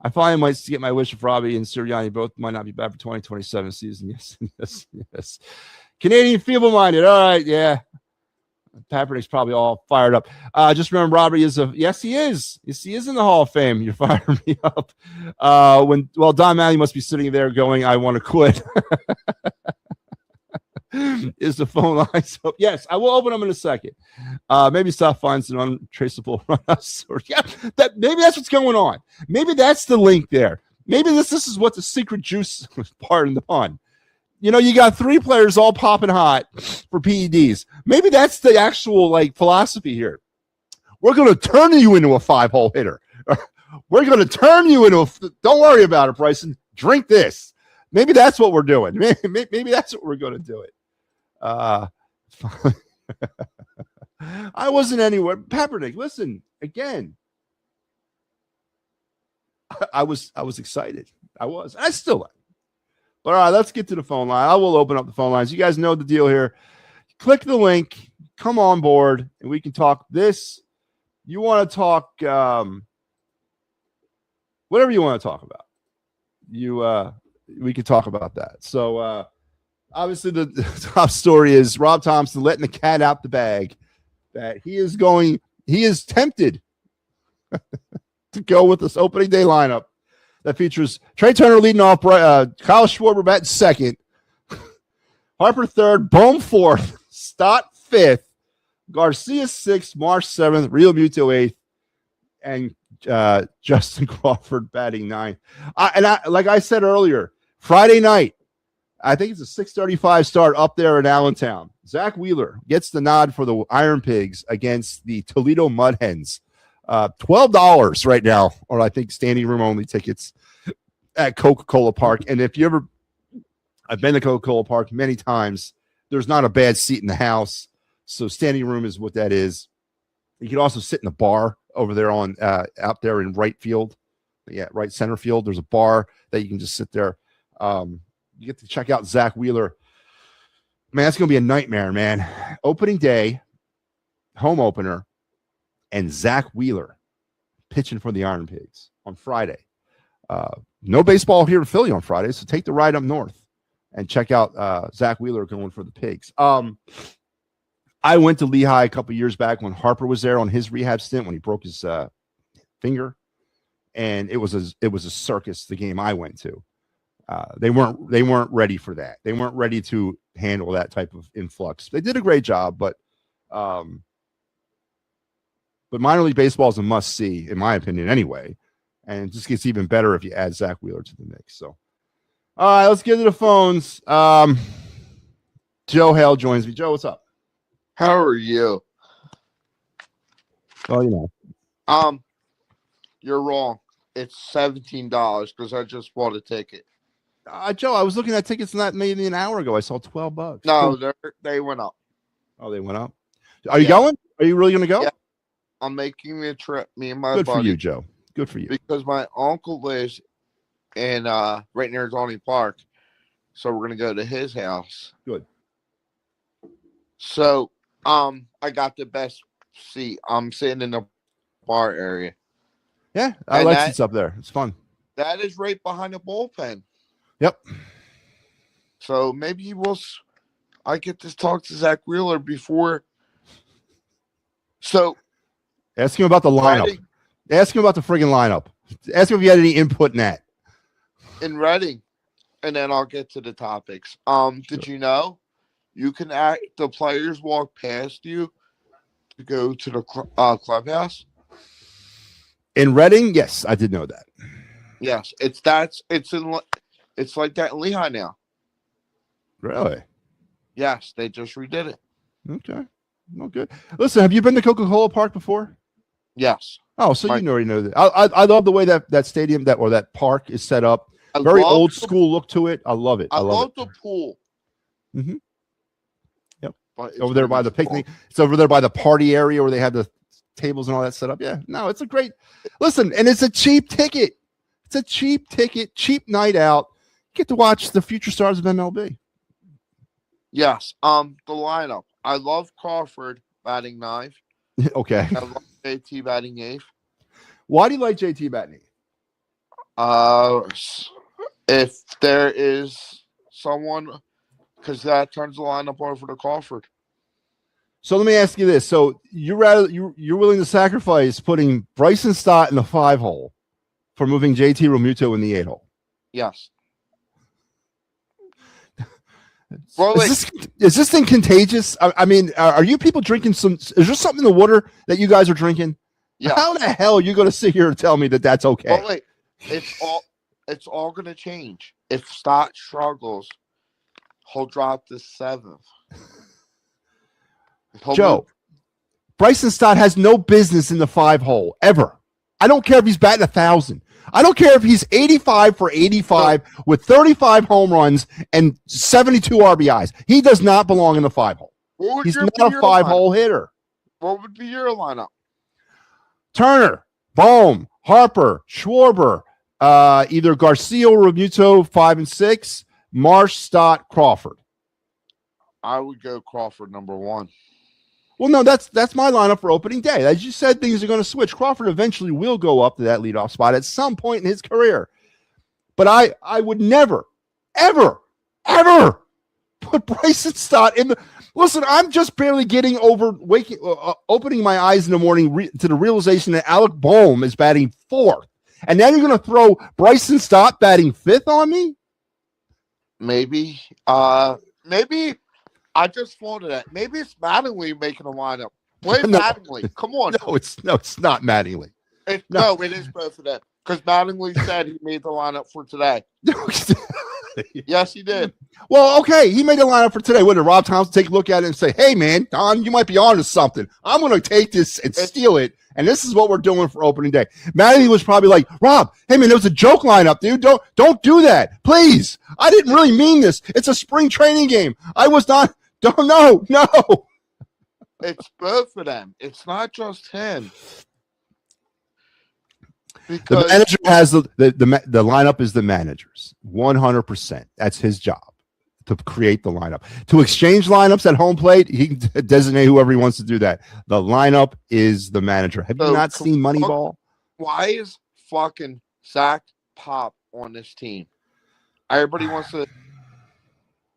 I finally might get my wish if Robbie and Sirianni both might not be back for 2027 season. Yes. Canadian feeble-minded. All right, yeah. Kaepernick's probably all fired up. Just remember, Robbie is yes, he is. Yes, he is in the Hall of Fame. You're firing me up. Don Mattingly must be sitting there going, I want to quit. Is the phone line? So yes, I will open them in a second. Maybe South finds an untraceable run. Maybe that's what's going on. Maybe that's the link there. Maybe this is what the secret juice, pardon the pun. You got 3 players all popping hot for PEDs. Maybe that's the actual philosophy here. We're going to turn you into a 5-hole hitter. We're going to turn you into don't worry about it, Bryson. Drink this. Maybe that's what we're doing. Maybe that's what we're going to do it. I wasn't anywhere. Kaepernick, listen, again. I was excited. I still am. But all right, let's get to the phone line. I will open up the phone lines. You guys know the deal here. Click the link, come on board, and we can talk this. You want to talk whatever you want to talk about. We can talk about that. So obviously the top story is Rob Thompson letting the cat out the bag that he is tempted to go with this opening day lineup that features Trey Turner leading off, Kyle Schwarber batting second, Harper third, Bohm fourth, Stott fifth, Garcia sixth, Marsh seventh, Real Muto 8th, and Justin Crawford batting ninth. Like I said earlier, Friday night, I think it's a 6:35 start up there in Allentown. Zach Wheeler gets the nod for the Iron Pigs against the Toledo Mud Hens. $12 right now, or I think standing room only tickets at Coca-Cola Park. And if you ever, I've been to Coca-Cola Park many times, there's not a bad seat in the house. So standing room is what that is. You can also sit in the bar over there on out there in right field. Yeah, right center field. There's a bar that you can just sit there. You get to check out Zach Wheeler. Man, that's going to be a nightmare, man. Opening day, home opener, and Zach Wheeler pitching for the Iron Pigs on Friday. No baseball here in Philly on Friday, so take the ride up north and check out Zach Wheeler going for the Pigs. I went to Lehigh a couple years back when Harper was there on his rehab stint when he broke his finger, and it was a circus. The game I went to, they weren't ready for that. They weren't ready to handle that type of influx. They did a great job, but minor league baseball is a must-see, in my opinion, anyway. And it just gets even better if you add Zach Wheeler to the mix. So, all right, let's get to the phones. Joe Hale joins me. Joe, what's up? How are you? Well, you know. You're wrong. It's $17 because I just bought a ticket. Joe, I was looking at tickets not maybe an hour ago. I saw $12. No, they went up. Oh, they went up. Are you going? Are you really going to go? Yeah. I'm making the trip. Me and my Good buddy. for you, Joe. Good for you. Because my uncle lives in right near Zoni Park, so we're gonna go to his house. Good. So I got the best seat. I'm sitting in the bar area. Yeah, I like seats up there. It's fun. That is right behind the bullpen. Yep. So maybe I get to talk to Zach Wheeler before. So ask him about the lineup. Ask him about the friggin' lineup. Ask him if you had any input in that. In Reading, and then I'll get to the topics. Did you know you can the players walk past you to go to the clubhouse? In Reading, yes, I did know that. Yes, it's like that in Lehigh now. Really? Yes, they just redid it. Okay. Well, good. Listen, have you been to Coca-Cola Park before? Yes. Oh, so you already know that. I love the way that stadium that park is set up. Very old school look to it. I love it. I love the pool. Mm-hmm. Yep. Over there by the picnic. It's over there by the party area where they have the tables and all that set up. Yeah. No, it's a great. Listen, and it's a cheap ticket. It's a cheap ticket, cheap night out. You get to watch the future stars of MLB. Yes. The lineup. I love Crawford batting 9th. Okay. I love JT batting 8th. Why do you like JT batting 8th? If there is someone, because that turns the lineup over to Crawford. So let me ask you this: so you're willing to sacrifice putting Bryson Stott in the 5 hole for moving JT Realmuto in the 8 hole? Yes. Well, is this thing contagious? I mean, are you people drinking some? Is there something in the water that you guys are drinking? Yeah. How the hell are you going to sit here and tell me that that's okay? Well, wait, it's all going to change. If Stott struggles, he'll drop to 7th. Joe, Bryson Stott has no business in the 5 hole ever. I don't care if he's batting 1,000. I don't care if he's 85 for 85 with 35 home runs and 72 RBIs. He does not belong in the 5 hole. He's not a 5 hole hitter. What would be your lineup? Turner, Bohm, Harper, Schwarber, either Garcia or Realmuto 5 and 6, Marsh, Stott, Crawford. I would go Crawford number 1. Well, no, that's my lineup for opening day. As you said, things are going to switch. Crawford eventually will go up to that leadoff spot at some point in his career. But I would never, ever, ever put Bryson Stott in the. Listen, I'm just barely getting over opening my eyes in the morning to the realization that Alec Bohm is batting 4th, and then you're going to throw Bryson Stott batting 5th on me? Maybe. Maybe. I just floated that. Maybe it's Mattingly making a lineup. Play Mattingly. Come on. No, it's not Mattingly. No, it is both of them. Because Mattingly said he made the lineup for today. Yes, he did. Well, okay, he made the lineup for today. What did Rob Thompson take a look at it and say, "Hey, man, Don, you might be on to something. I'm going to take this and steal it, and this is what we're doing for opening day." Mattingly was probably like, "Rob, hey man, there was a joke lineup, dude. Don't do that, please. I didn't really mean this. It's a spring training game. I was not. No. It's both of them. It's not just him." Because the manager has the lineup is the manager's 100%. That's his job to create the lineup. To exchange lineups at home plate, he can designate whoever he wants to do that. The lineup is the manager. Have you not seen Moneyball? Why is fucking Zach Pop on this team? Everybody wants to.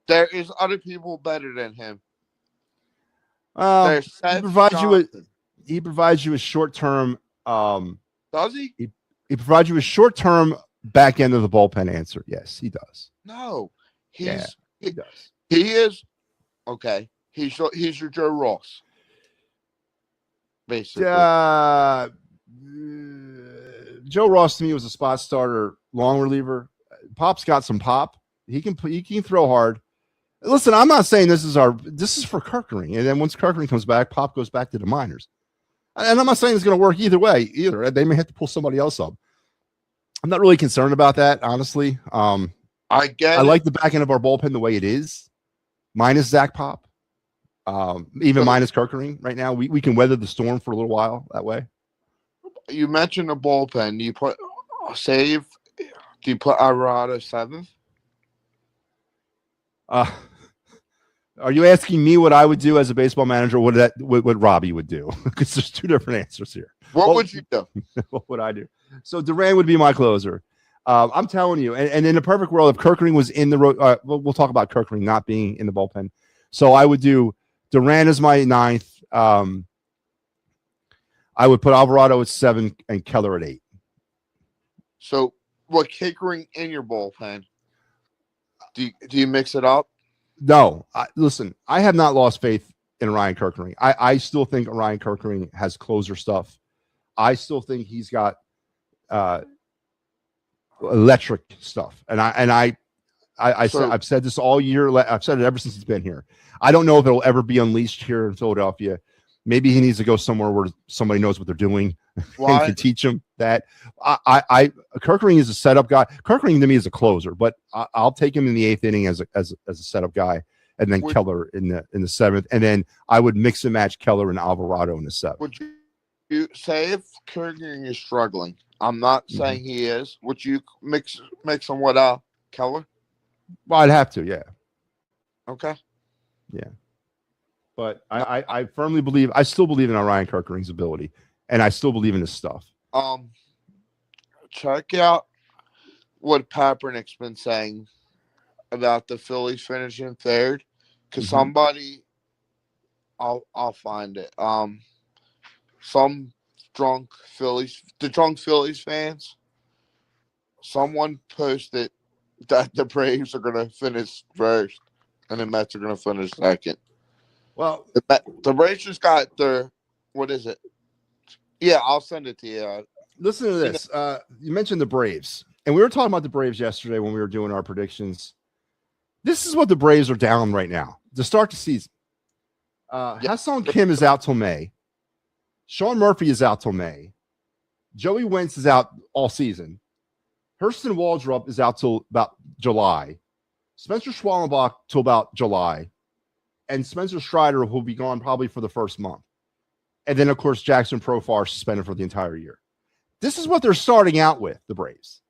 There is other people better than him. He provides you a short-term. Does he? He provides you a short-term back end of the bullpen answer. Yes, he does. No, he does. He is okay. He's your Joe Ross, basically. Joe Ross to me was a spot starter, long reliever. Pop's got some pop. He can throw hard. Listen, I'm not saying this is for Kirkering, and then once Kirkering comes back, Pop goes back to the minors. And I'm not saying it's going to work either way either. They may have to pull somebody else up. I'm not really concerned about that, honestly. I like the back end of our bullpen the way it is, minus Zach Pop, even minus Kirkering right now. We can weather the storm for a little while that way. You mentioned the bullpen. Do you put save? Do you put Alvarado 7th? Are you asking me what I would do as a baseball manager? What Robbie would do? Because there's two different answers here. What would you do? What would I do? So Duran would be my closer. I'm telling you, and in a perfect world, if Kirkering was in the road, we'll talk about Kirkering not being in the bullpen. So I would do Duran as my 9th. I would put Alvarado at 7 and Keller at 8. So what Kirkering in your bullpen? Do you mix it up? No. Listen, I have not lost faith in Ryan Kirkering. I still think Ryan Kirkering has closer stuff. I still think he's got electric stuff. And I've said this all year. I've said it ever since he's been here. I don't know if it'll ever be unleashed here in Philadelphia. Maybe he needs to go somewhere where somebody knows what they're doing and can teach him that. Kirkering is a setup guy. Kirkering to me is a closer, but I'll take him in the 8th inning as a setup guy, and then Keller in the 7th, and then I would mix and match Keller and Alvarado in the 7th. Would you say if Kirkering is struggling? I'm not saying he is. Would you mix him with Keller? Well, I'd have to, yeah. Okay. Yeah. But I firmly believe, I still believe in Ryan Kirkering's ability, and I still believe in his stuff. Check out what Kaepernick's been saying about the Phillies finishing 3rd, because somebody, I'll find it. Some drunk Phillies fans, someone posted that the Braves are going to finish 1st, and the Mets are going to finish 2nd. Well, the Braves just got their, what is it? Yeah, I'll send it to you. Listen to this. You mentioned the Braves, and we were talking about the Braves yesterday when we were doing our predictions. This is what the Braves are down right now to start the season. Ha-Seong Kim is out till May. Sean Murphy is out till May. Joey Wentz is out all season. Hurston Waldrop is out till about July. Spencer Schwallenbach till about July. And Spencer Strider will be gone probably for the first month. And then, of course, Jackson Profar suspended for the entire year. This is what they're starting out with, the Braves.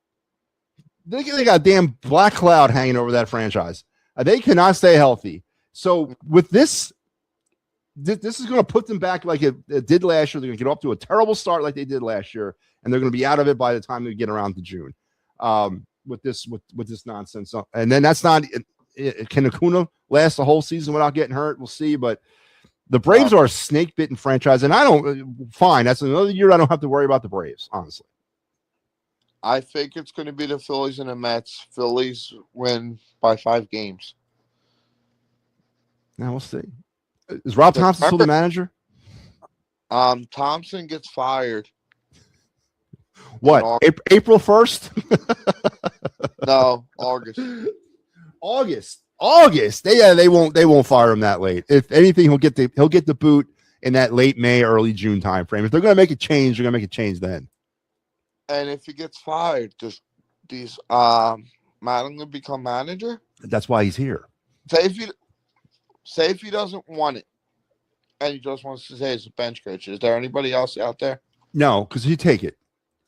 They got a damn black cloud hanging over that franchise. They cannot stay healthy. So with this is going to put them back like it did last year. They're going to get off to a terrible start like they did last year, and they're going to be out of it by the time they get around to June with this nonsense. And then that's not – can Acuna last the whole season without getting hurt? We'll see. But the Braves are a snake-bitten franchise, and I don't – fine. That's another year I don't have to worry about the Braves, honestly. I think it's going to be the Phillies and the Mets. Phillies win by 5 games. Now we'll see. Is Rob Thompson still the manager? Thompson gets fired. What? April 1st? No, August. August. They won't fire him that late. If anything, he'll get the boot in that late May, early June timeframe. If they're going to make a change, they're going to make a change then. And if he gets fired, does Mattingly become manager? That's why he's here. Say if he doesn't want it, and he just wants to say as a bench coach, is there anybody else out there? No, because you take it.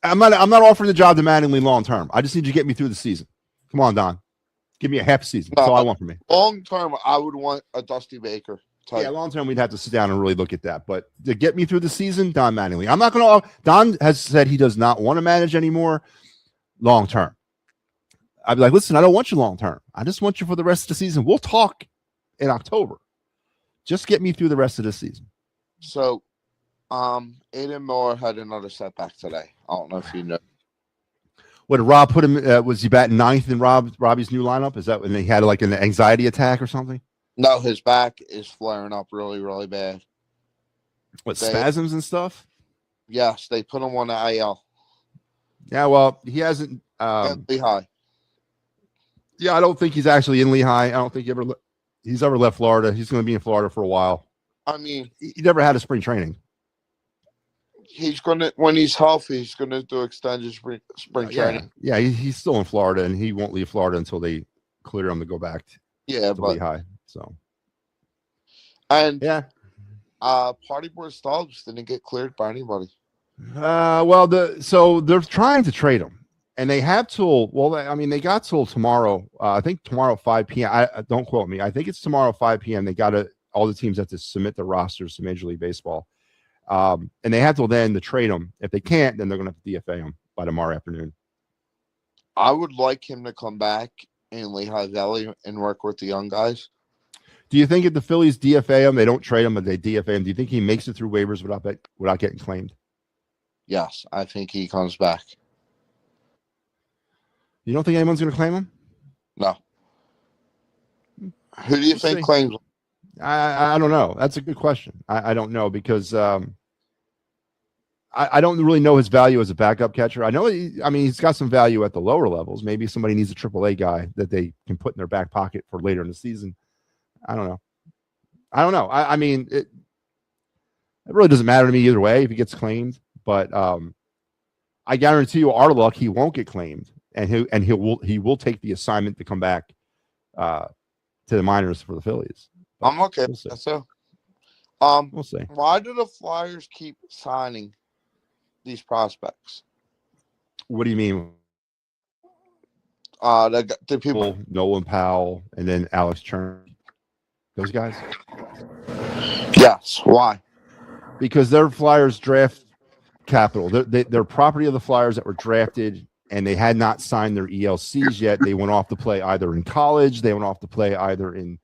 I'm not offering the job to Mattingly long term. I just need you to get me through the season. Come on, Don. Give me a half season. That's all I want from me. Long term, I would want a Dusty Baker type. Yeah, long term, we'd have to sit down and really look at that. But to get me through the season, Don Mattingly. I'm not going to. Don has said he does not want to manage anymore long term. I'd be like, listen, I don't want you long term. I just want you for the rest of the season. We'll talk in October. Just get me through the rest of the season. So, Aiden Moore had another setback today. I don't know if you know. What did Rob put him? Was he batting 9th in Robbie's new lineup? Is that when he had like an anxiety attack or something? No, his back is flaring up really, really bad. What, spasms and stuff? Yes, they put him on the IL. Yeah, well, he hasn't. Lehigh. Yeah, I don't think he's actually in Lehigh. I don't think he's ever left Florida. He's going to be in Florida for a while. I mean, he never had a spring training. He's going to, when he's healthy, he's going to do extended spring training. Yeah, he's still in Florida, and he won't leave Florida until they clear him to go back to Lehigh. So, and yeah, Party Boy Stubbs didn't get cleared by anybody. So they're trying to trade him. And they have till, they got till tomorrow. I think tomorrow 5 p.m. Don't quote me. I think it's tomorrow 5 p.m. They got all the teams have to submit their rosters to Major League Baseball. And they have till then to trade him. If they can't, then they're going to have to DFA him by tomorrow afternoon. I would like him to come back in Lehigh Valley and work with the young guys. Do you think if the Phillies DFA him, they don't trade him, but they DFA him, do you think he makes it through waivers without getting claimed? Yes, I think he comes back. You don't think anyone's going to claim him? No. Who do you think claims him? I don't know. That's a good question. I don't know because I I don't really know his value as a backup catcher. I know, he's got some value at the lower levels. Maybe somebody needs a AAA guy that they can put in their back pocket for later in the season. I don't know. I mean, it really doesn't matter to me either way if he gets claimed. But I guarantee you, our luck, he won't get claimed, and he will take the assignment to come back to the minors for the Phillies. But I'm okay. We'll see. So, We'll see. why do the Flyers keep signing these prospects? What do you mean? The people, Nolan Powell, and then Alex Chern. Those guys. Yes. Why? Because they're Flyers draft capital. They're property of the Flyers that were drafted, and they had not signed their ELCs yet. They went off to play either in college, they went off to play either in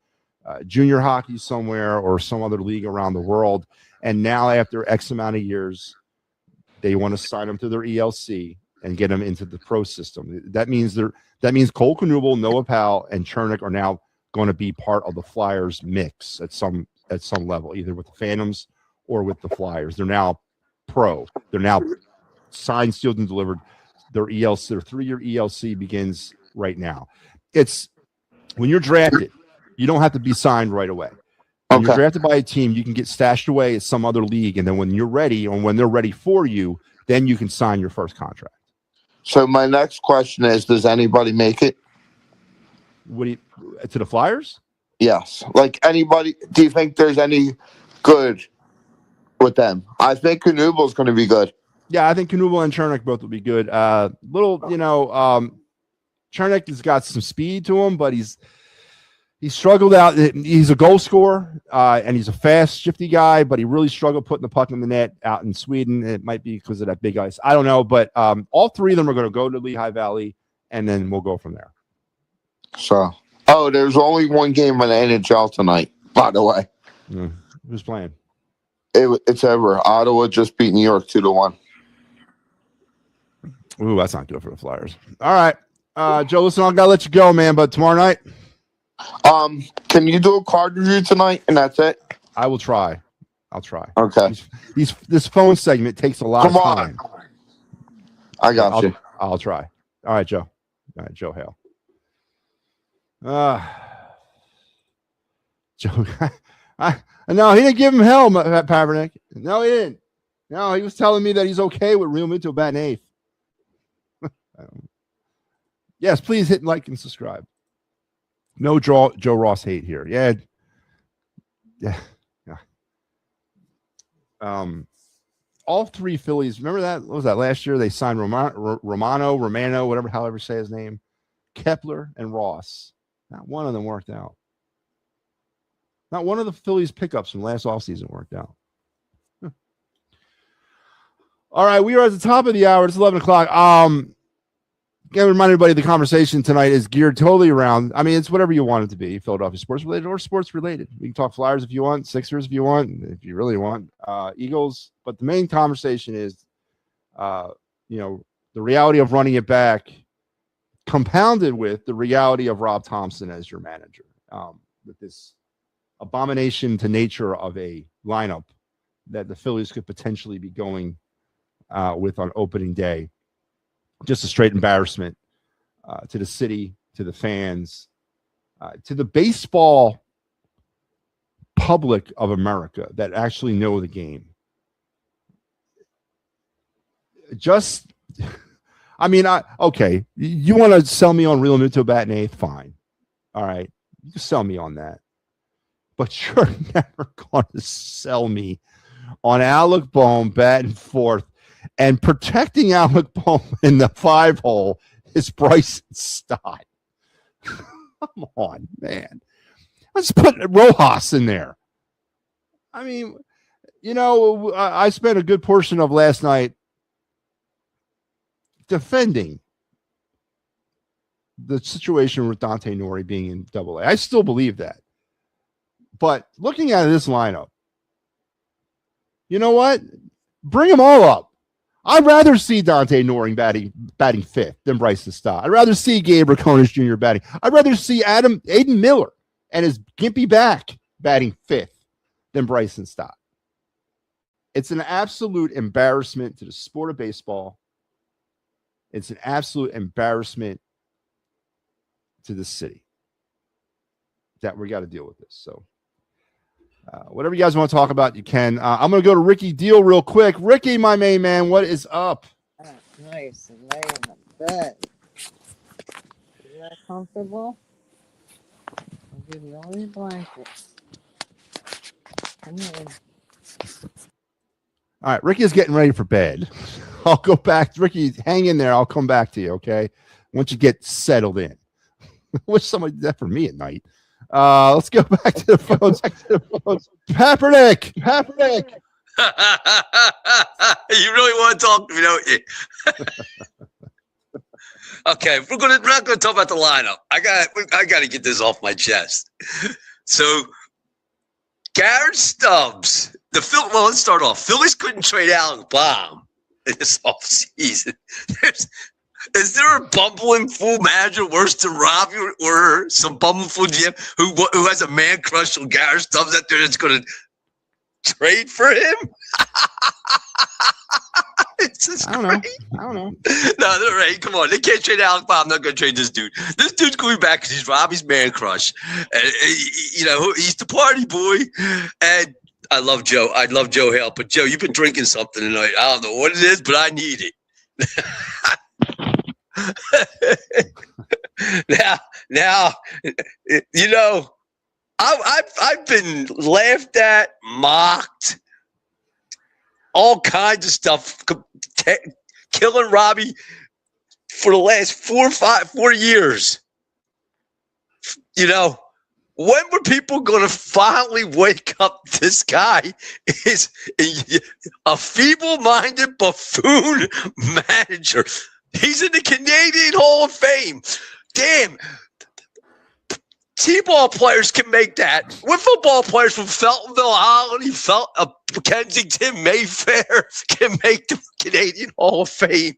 junior hockey somewhere or some other league around the world. And now, after X amount of years, they want to sign them to their ELC and get them into the pro system. That means Cole Knuble, Noah Powell, and Chernick are now going to be part of the Flyers mix at some level, either with the Phantoms or with the Flyers. They're now pro. They're now signed, sealed, and delivered. Their ELC, their 3-year ELC begins right now. It's when you're drafted, you don't have to be signed right away. When you're drafted by a team, you can get stashed away at some other league, and then when you're ready, or when they're ready for you, then you can sign your first contract. So my next question is: does anybody make it? To the Flyers? Yes. Like anybody? Do you think there's any good with them? I think Knubel's going to be good. Yeah, I think Knuble and Chernick both will be good. Chernick has got some speed to him, but he's struggled out. He's a goal scorer, and he's a fast, shifty guy, but he really struggled putting the puck in the net out in Sweden. It might be because of that big ice. I don't know, but all three of them are going to go to Lehigh Valley, and then we'll go from there. So, there's only one game in the NHL tonight, by the way. Who's playing? It's over. Ottawa just beat New York 2-1. Ooh, that's not good for the Flyers. All right. Joe, listen, I got to let you go, man, but tomorrow night? Can you do a card review tonight, and that's it? I will try. I'll try. Okay. This phone segment takes a lot of time. I got you. I'll try. All right, Joe. All right, Joe Hale. Joe, no, he didn't give him hell, Pavernick. No, he didn't. No, he was telling me that he's okay with Real Muto batting eighth. Yes, please hit like and subscribe. No Joe Ross hate here. Yeah. All three Phillies. Remember that? What was that last year? They signed Romano, whatever, however say his name, Kepler, and Ross. Not one of them worked out. Not one of the Phillies pickups from last offseason worked out. All right, we are at the top of the hour. It's 11 o'clock. Again, remind everybody the conversation tonight is geared totally around. I mean, it's whatever you want it to be, Philadelphia sports related or sports related. We can talk Flyers if you want, Sixers if you want, if you really want, Eagles. But the main conversation is, the reality of running it back, compounded with the reality of Rob Thompson as your manager, with this abomination to nature of a lineup that the Phillies could potentially be going with on opening day. Just a straight embarrassment to the city, to the fans, to the baseball public of America that actually know the game. Okay, you want to sell me on Real Muto batting eighth? Fine. All right, you can sell me on that. But you're never going to sell me on Alec Bohm batting fourth. And protecting Alec Bohm in the 5-hole is Bryson Stott. Come on, man. Let's put Rojas in there. I mean, I spent a good portion of last night defending the situation with Dante Nori being in AA. I still believe that. But looking at this lineup, you know what? Bring them all up. I'd rather see Dante Nori batting fifth than Bryson Stott. I'd rather see Gabe Raconis Jr. batting. I'd rather see Aiden Miller and his gimpy back batting fifth than Bryson Stott. It's an absolute embarrassment to the sport of baseball. It's an absolute embarrassment to the city that we got to deal with this. So whatever you guys want to talk about, you can. I'm going to go to Ricky Deal real quick. Ricky, my main man, what is up? Nice and lay in the bed. Is that comfortable? I'll give you all your blankets. Come in. All right, Ricky is getting ready for bed. I'll go back. Ricky, hang in there. I'll come back to you, okay? Once you get settled in. I wish somebody did that for me at night. Let's go back to the phones. Kaepernick. You really want to talk to me, don't you? Okay, we're not gonna talk about the lineup. I got to get this off my chest. So, Garrett Stubbs, well, let's start off. Phillies couldn't trade Alec Baum in this offseason. Is there a bumbling fool manager worse than Robbie or some bumbling fool GM who has a man crush on Garrett Stubbs out there that's going to trade for him? I don't know. No, they're right. Come on. They can't trade Alec Baum. I'm not going to trade this dude. This dude's going back because he's Robbie's man crush. And, he's the party boy. And I love Joe. I love Joe Hale. But, Joe, you've been drinking something tonight. I don't know what it is, but I need it. Now, I've been laughed at, mocked, all kinds of stuff, killing Robbie for the last 4 years. When were people going to finally wake up? This guy is a feeble-minded buffoon manager. He's in the Canadian Hall of Fame. Damn. T-ball players can make that. Wiffle ball players from Feltonville, Holland, Kensington, Mayfair can make the Canadian Hall of Fame.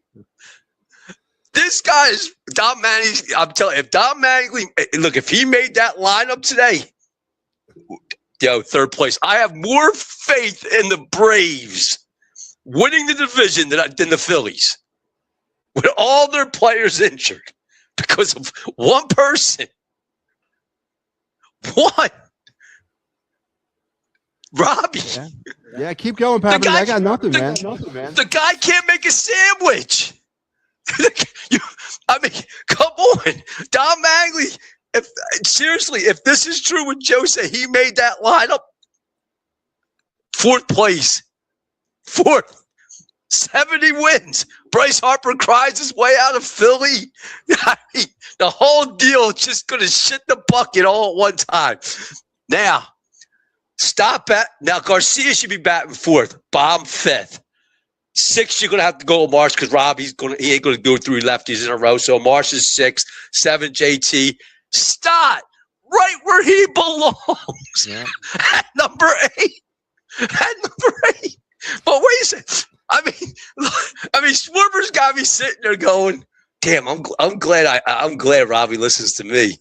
This guy is Don Mattingly. I'm telling you, if Don Mattingly, look, if he made that lineup today, third place. I have more faith in the Braves winning the division than the Phillies. With all their players injured because of one person. One. Robbie. Yeah, keep going, Patrick. I got nothing, man. The guy can't make a sandwich. Come on. Don Mattingly, if this is true what Joe said, he made that lineup. Fourth place. 70 wins. Bryce Harper cries his way out of Philly. The whole deal is just going to shit the bucket all at one time. Now, Now, Garcia should be batting fourth. Baum fifth. Sixth, you're going to have to go Marsh because Robbie ain't going to do 3 lefties in a row. So Marsh is 6th. 7, JT. Stott, right where he belongs. Yeah. At number 8. But wait a second. Schwarber's got me sitting there going, "Damn, I'm glad Robbie listens to me."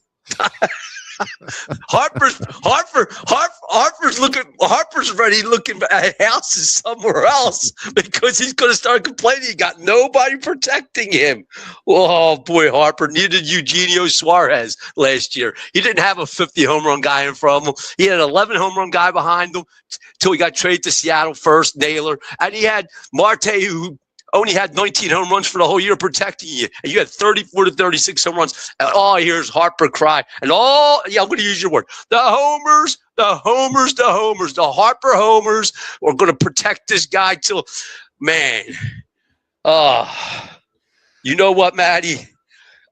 Harper's ready looking at houses somewhere else because he's going to start complaining. He got nobody protecting him. Oh boy, Harper needed Eugenio Suarez last year. He didn't have a 50 home run guy in front of him. He had an 11 home run guy behind him till he got traded to Seattle first, Naylor, and he had Marte who only had 19 home runs for the whole year protecting you. And you had 34 to 36 home runs. And all I hear is Harper cry. And I'm going to use your word. The Harper homers are going to protect this guy till, man. You know what, Matty?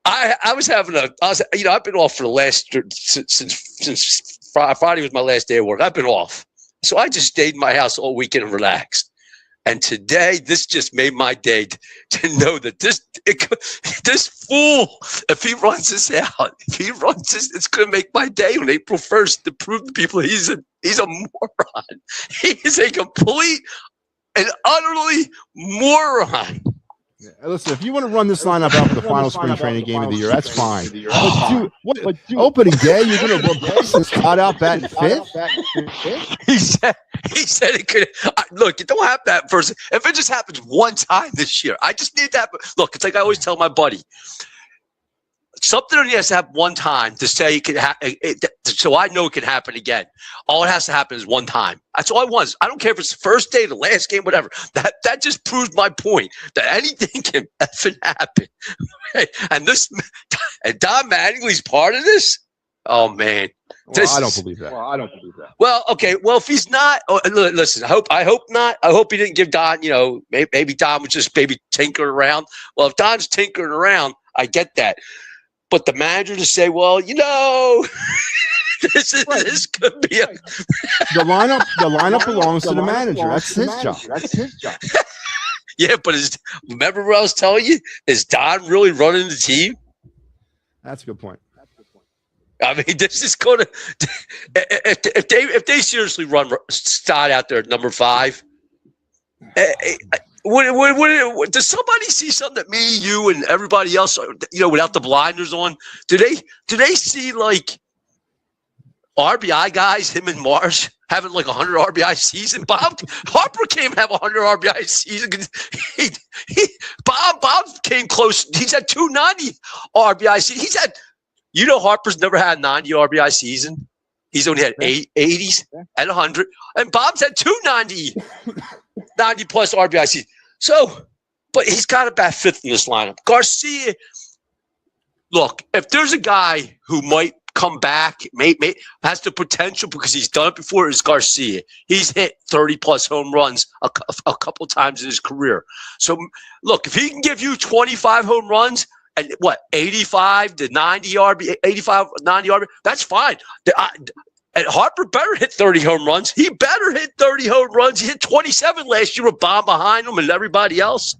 I've been off for the last, since Friday was my last day of work. I've been off. So I just stayed in my house all weekend and relaxed. And today, this just made my day to know that this fool, if he runs this out, it's going to make my day on April 1st to prove to people he's a moron. He is a complete and utterly moron. Listen, if you want to run this lineup out for the final spring training game of the year, that's fine. But opening day, you're going to run Bryson Stott out batting fifth? He said it could. Look, you don't have that first. If it just happens one time this year, I just need that. Look, it's like I always tell my buddy. Something only has to happen one time to say it can so I know it can happen again. All it has to happen is one time. That's all I want. I don't care if it's the first day, the last game, whatever. That just proves my point that anything can effing happen. And Don Mattingly's part of this. Oh man, I don't believe that. Well, okay. Well, if he's not, listen. I hope not. I hope he didn't give Don. Maybe Don was just tinkering around. Well, if Don's tinkering around, I get that. But the manager to say, well, this could be the lineup belongs to the manager. That's his job. Yeah, but remember what I was telling you? Is Don really running the team? That's a good point. I mean, this is going to if they seriously run Stott out there at number 5. Does somebody see something that me, you, and everybody else, without the blinders on? Do they see like RBI guys, him and Marsh having like 100 RBI season? Bob Harper can't have 100 RBI season. Bob came close. He's had 290 RBI season. He's had, Harper's never had 90 RBI season. He's only had 80s and 100, and Bob's had 290. 90 plus RBI season. So, but he's got to bat 5th in this lineup. Garcia, look, if there's a guy who might come back, has the potential because he's done it before, is Garcia. He's hit 30 plus home runs a couple times in his career. So, look, if he can give you 25 home runs and 85 to 90 RBI, 85, 90 RBI, that's fine. And Harper better hit 30 home runs. He better hit 30 home runs. He hit 27 last year with Bob behind him and everybody else.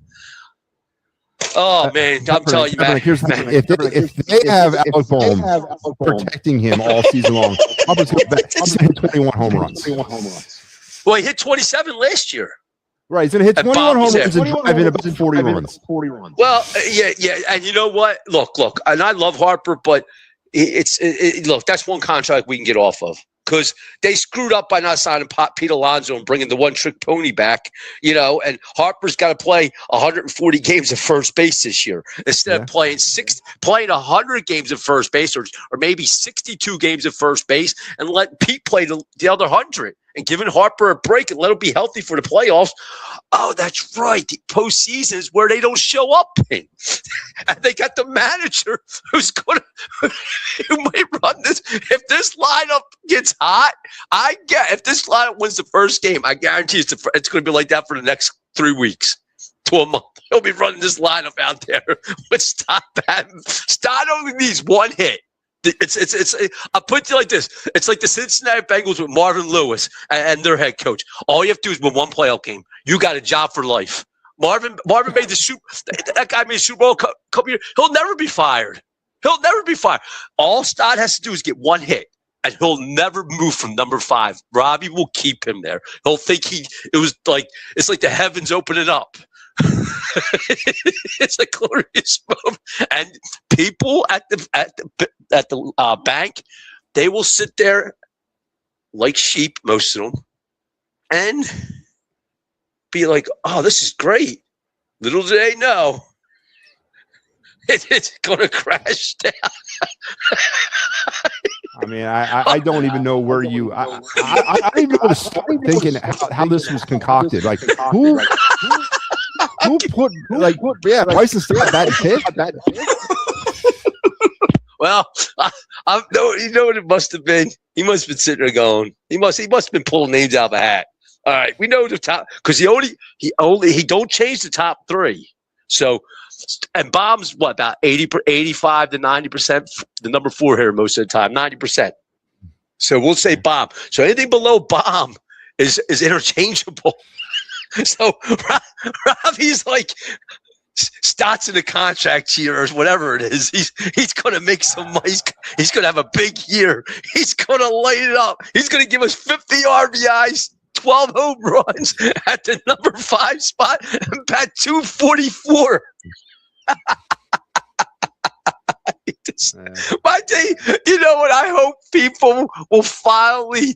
Oh, man. I'm telling you, man. Here's the thing. If they have Alec protecting him all season long, Harper's going to hit 21 home runs. Well, he hit 27 last year. Right. He's going to hit 21 home runs and drive in about 40 runs. Well, yeah. And you know what? Look. And I love Harper, but look, that's one contract we can get off of because they screwed up by not signing Pete Alonso and bringing the one-trick pony back, and Harper's got to play 140 games at first base this year instead of playing 100 games at first base or maybe 62 games at first base and let Pete play the other 100 and giving Harper a break and let him be healthy for the playoffs. Oh, that's right. The postseason is where they don't show up in. And they got the manager who might run this. If this lineup gets hot, if this lineup wins the first game, I guarantee it's going to be like that for the next 3 weeks to a month. He'll be running this lineup out there with Stott batting. Stott only needs one hit. I'll put it like this. It's like the Cincinnati Bengals with Marvin Lewis and their head coach. All you have to do is win one playoff game. You got a job for life. Marvin made that guy made the Super Bowl a couple years. He'll never be fired. All Stott has to do is get one hit, and he'll never move from number 5. Robbie will keep him there. He'll think it's like the heavens opening up. It's a glorious moment, and people at the bank, they will sit there like sheep, most of them, and be like, "Oh, this is great." Little do they know, it's going to crash down. I mean, I don't even know where you. I don't even know where to start thinking how this was concocted. Like who put Bryson Stott batting 5th? Well, you know what it must have been? He must have been sitting there going, he must have been pulling names out of a hat. All right, we know the top because he don't change the top 3. So, and Bomb's about 85 to 90%, the number 4 here most of the time, 90%. So we'll say Bomb. So anything below Bomb is interchangeable. So Robbie's like, Stott's in the contract here or whatever it is. He's going to make some money. He's going to have a big year. He's going to light it up. He's going to give us 50 RBIs, 12 home runs at the number 5 spot and bat 244. My day, you know what? I hope people will finally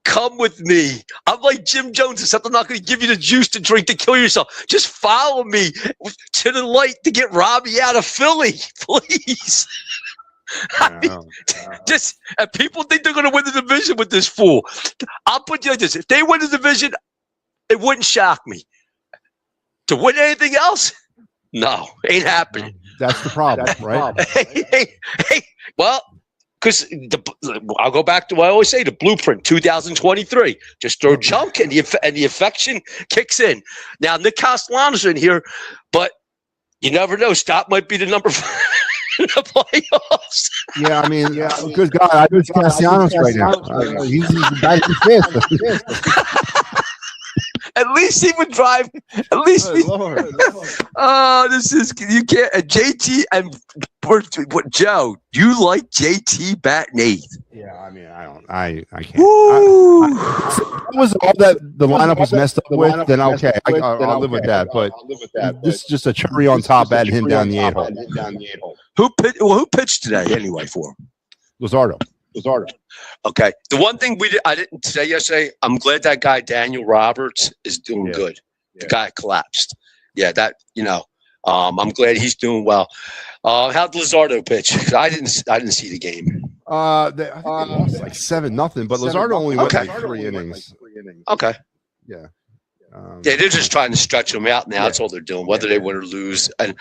come with me. I'm like Jim Jones, except I'm not going to give you the juice to drink to kill yourself. Just follow me to the light to get Robbie out of Philly, please. I mean, just and people think they're going to win the division with this fool. I'll put you like this: if they win the division, it wouldn't shock me. To win anything else, no, ain't happening. That's the problem, right? Hey, well, because I'll go back to what I always say: the blueprint, 2023. Just throw junk, and the affection kicks in. Now, Nick Castellanos in here, but you never know. Scott might be the number 5. In the playoffs. Yeah, I mean, good God, I just Castellanos right now. He's batting fifth. At least he would drive. At least. This is you can't. JT and what? Joe, you like JT batting 8th? Yeah, I mean, I can't. If it was all that the lineup was messed up with, then okay, I'll live with that. But this is just a cherry on top, batting him down the 8 hole. Who pitched today anyway for him? Luzardo. Okay. The one thing I didn't say yesterday, I'm glad that guy Daniel Roberts is doing good. The guy collapsed. Yeah, that I'm glad he's doing well. How'd Luzardo pitch? 'Cause I didn't see the game. I think they lost like 7-0, but Luzardo only went like 3 innings. Okay. Yeah. They're just trying to stretch them out now. That's all they're doing, whether they win or lose. And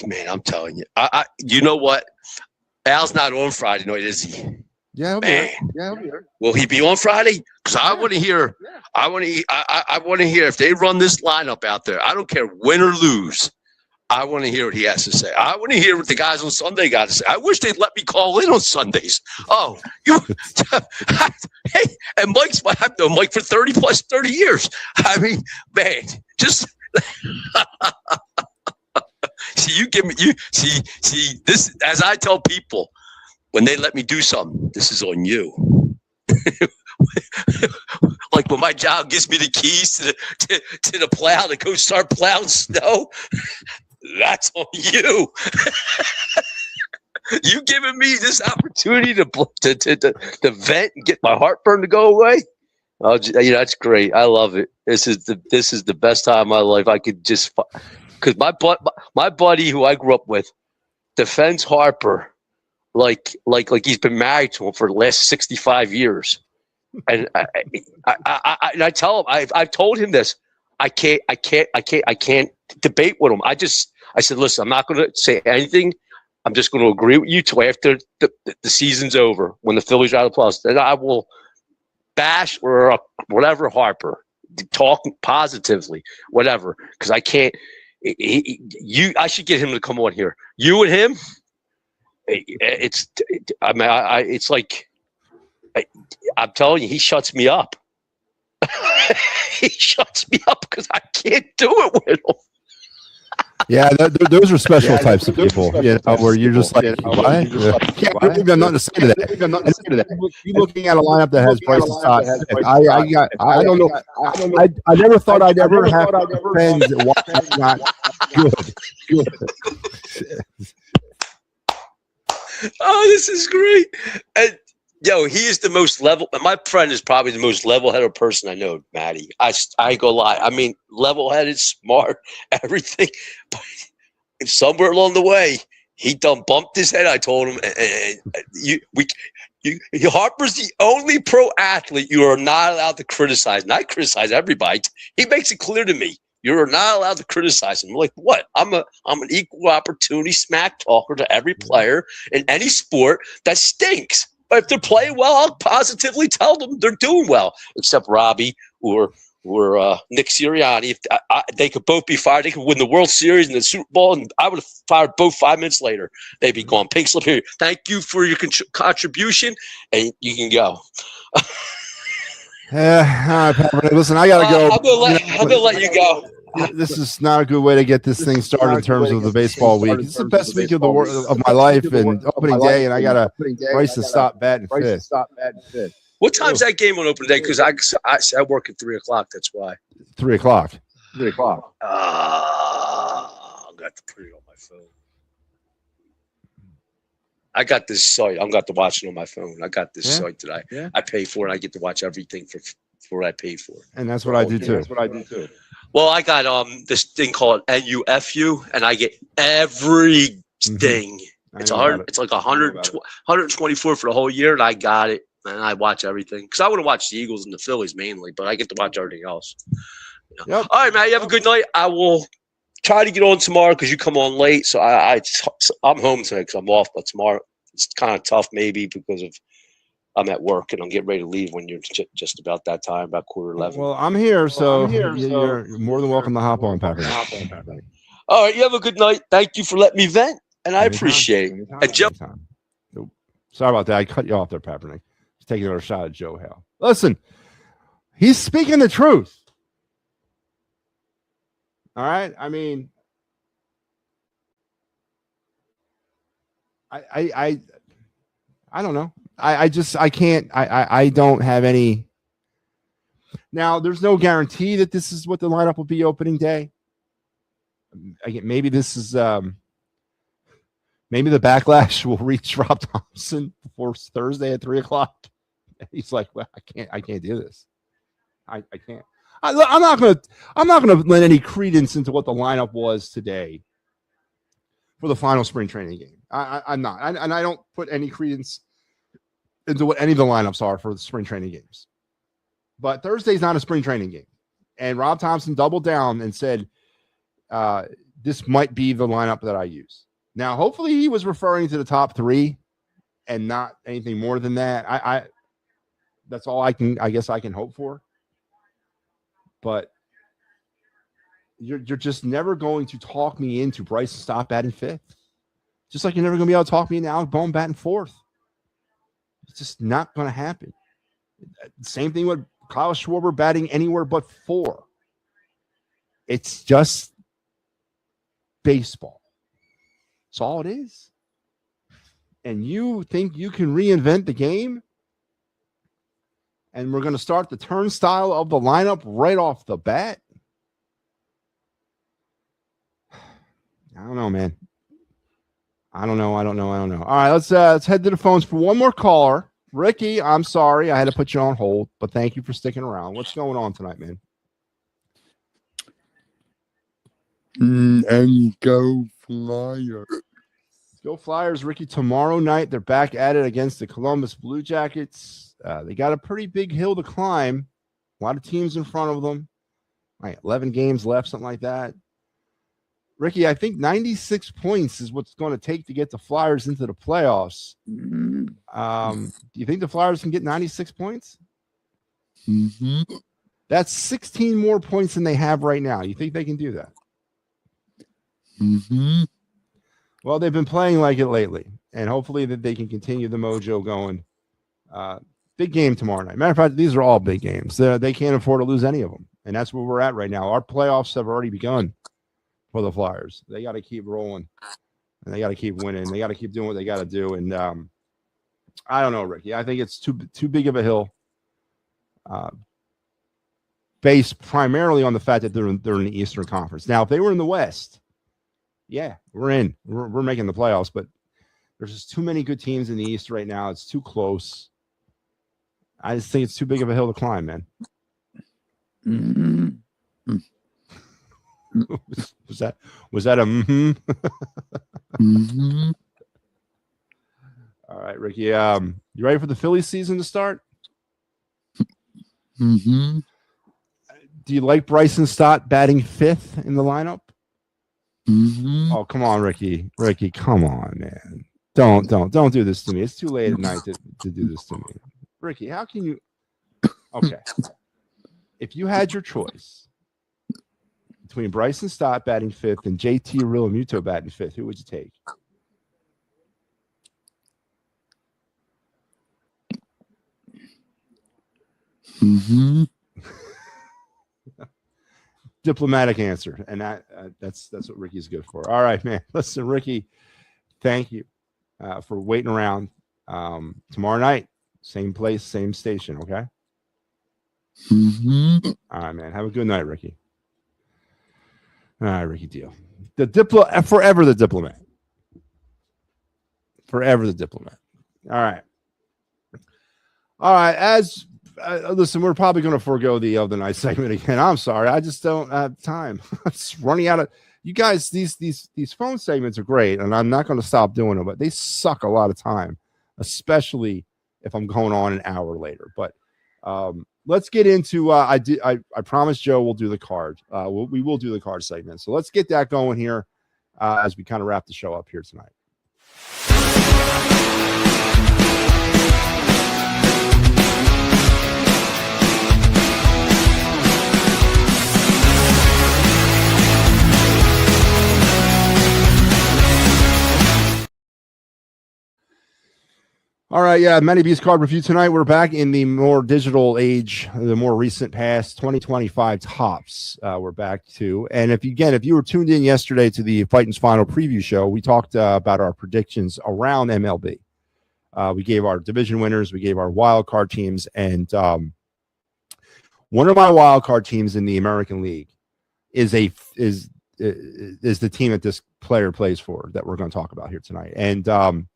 man, I'm telling you, you know what? Al's not on Friday night, is he? Yeah, he'll be here. Will he be on Friday? Because I want to hear. I want to hear if they run this lineup out there. I don't care win or lose. I want to hear what he has to say. I want to hear what the guys on Sunday got to say. I wish they'd let me call in on Sundays. Oh, hey, and Mike's I've known Mike for 30 years. I mean, man, just see this. As I tell people, when they let me do something, this is on you. Like when my job gives me the keys to the plow to go start plowing snow. That's on you. You giving me this opportunity to vent and get my heartburn to go away. Oh, that's great. I love it. This is the best time of my life. I could just because my buddy who I grew up with defends Harper like he's been married to him for the last 65 years, and I tell him I've told him this. I can't debate with him. I said, listen, I'm not going to say anything. I'm just going to agree with you till after the season's over, when the Phillies are out of the playoffs. Then I will bash or whatever Harper, talk positively, whatever, because I can't. I should get him to come on here. You and him, it's like I'm telling you, he shuts me up. He shuts me up because I can't do it with him. Yeah, those are special types of people, where you're just like, what? We've got nothing to say to that. You're looking at a lineup that has Bryce Stott. I don't know. I never thought I'd ever have friends that watch not good. Oh, this is great. And he is the most level. My friend is probably the most level-headed person I know, Matty. I ain't gonna lie. I mean, level-headed, smart, everything. But if somewhere along the way he done bumped his head, I told him, Harper's the only pro athlete you are not allowed to criticize. And I criticize everybody. He makes it clear to me. You're not allowed to criticize him. I'm like, what? I'm an equal opportunity smack talker to every player in any sport that stinks. But if they're playing well, I'll positively tell them they're doing well. Except Robbie or Nick Sirianni. If they could both be fired, they could win the World Series and the Super Bowl, and I would have fired both 5 minutes later. They'd be gone. Pink slip here. Thank you for your contribution, and you can go. All right, Pepper. Listen, I gotta go. I'm gonna let you go. This is not a good way to get this thing started in terms of the baseball week. It's the best week of my life and opening day, and I got to Bryce to stop batting fifth. What time's that game on opening day? Because I work at 3 o'clock. That's why. 3 o'clock. 3 o'clock. I got to put it on my phone. I got this site. I'm got to watch it on my phone. I got this site that I pay for, and I get to watch everything for what I pay for. And that's what I do too. Well, I got this thing called NUFU, and I get everything. It's 100. It's like 124 for the whole year, and I got it. And I watch everything because I want to watch the Eagles and the Phillies mainly, but I get to watch everything else. You know? All right, man. You have a good night. I will try to get on tomorrow because you come on late. So I'm home today because I'm off, but tomorrow it's kind of tough maybe because of I'm at work and I'm getting ready to leave when you're just about that time, about 10:45. Well, I'm here, so you're more than welcome to hop on, Packer. All right, you have a good night. Thank you for letting me vent, and I appreciate it. And Joe, sorry about that. I cut you off there, Papernick. Just taking another shot at Joe Hale. Listen, he's speaking the truth. All right. I mean, I don't know. I don't have any. Now, there's no guarantee that this is what the lineup will be opening day. Maybe this is maybe the backlash will reach Rob Thompson before Thursday at 3 o'clock. He's like, well, I can't do this. I can't. I'm not gonna lend any credence into what the lineup was today for the final spring training game. I'm not, and I don't put any credence into what any of the lineups are for the spring training games. But Thursday's not a spring training game, and Rob Thompson doubled down and said this might be the lineup that I use. Now, hopefully, he was referring to the top three and not anything more than that. That's all I guess I can hope for. But you're just never going to talk me into Bryson Stott batting fifth. Just like you're never going to be able to talk me into Alec Bohm batting fourth. It's just not going to happen. Same thing with Kyle Schwarber batting anywhere but four. It's just baseball. That's all it is. And you think you can reinvent the game? And we're going to start the turnstile of the lineup right off the bat? I don't know, man. I don't know. All right, let's head to the phones for one more caller. Ricky, I'm sorry I had to put you on hold, but thank you for sticking around. What's going on tonight, man? And go Flyers. Go Flyers, Ricky. Tomorrow night, they're back at it against the Columbus Blue Jackets. They got a pretty big hill to climb. A lot of teams in front of them. All right, 11 games left, something like that. Ricky, I think 96 points is what's going to take to get the Flyers into the playoffs. Do you think the Flyers can get 96 points? Mm-hmm. That's 16 more points than they have right now. You think they can do that? Mm-hmm. Well, they've been playing like it lately, and hopefully that they can continue the mojo going. Big game tomorrow night. Matter of fact, these are all big games. They can't afford to lose any of them, and that's where we're at right now. Our playoffs have already begun for the Flyers. They got to keep rolling, and they got to keep winning. They got to keep doing what they got to do. And I don't know, Ricky. I think it's too big of a hill, based primarily on the fact that they're in the Eastern Conference. Now, if they were in the West, yeah, we're in. We're making the playoffs, but there's just too many good teams in the East right now. It's too close. I just think it's too big of a hill to climb, man. Mm-hmm. Was that a mm-hmm? Mm-hmm. All right, Ricky. You ready for the Phillies season to start? Mm-hmm. Do you like Bryson Stott batting fifth in the lineup? Mm-hmm. Oh, come on, Ricky. Ricky, come on, man. Don't do this to me. It's too late at night to do this to me. Ricky, how can you? Okay. If you had your choice between Bryson Stott batting fifth and JT Realmuto batting fifth, who would you take? Mm-hmm. Diplomatic answer, and that's what Ricky's good for. All right, man. Listen, Ricky, thank you for waiting around. Tomorrow night, Same place, same station. Okay. Mm-hmm. All right, man. Have a good night, Ricky. All right, Ricky Deal. Forever the diplomat. Forever the diplomat. All right. All right. As listen, we're probably going to forego the other night segment again. I'm sorry. I just don't have time. It's running out of you guys. These phone segments are great, and I'm not going to stop doing them, but they suck a lot of time, especially if I'm going on an hour later. But let's get into. I promised Joe we'll do the card. We will do the card segment. So let's get that going here as we kind of wrap the show up here tonight. All right, yeah, MattyB's card review tonight. We're back in the more digital age, the more recent past, 2025 tops. We're back to, and if you were tuned in yesterday to the Fighting's Final preview show, we talked about our predictions around MLB. We gave our division winners, we gave our wild card teams, and one of my wild card teams in the American League is the team that this player plays for that we're going to talk about here tonight, and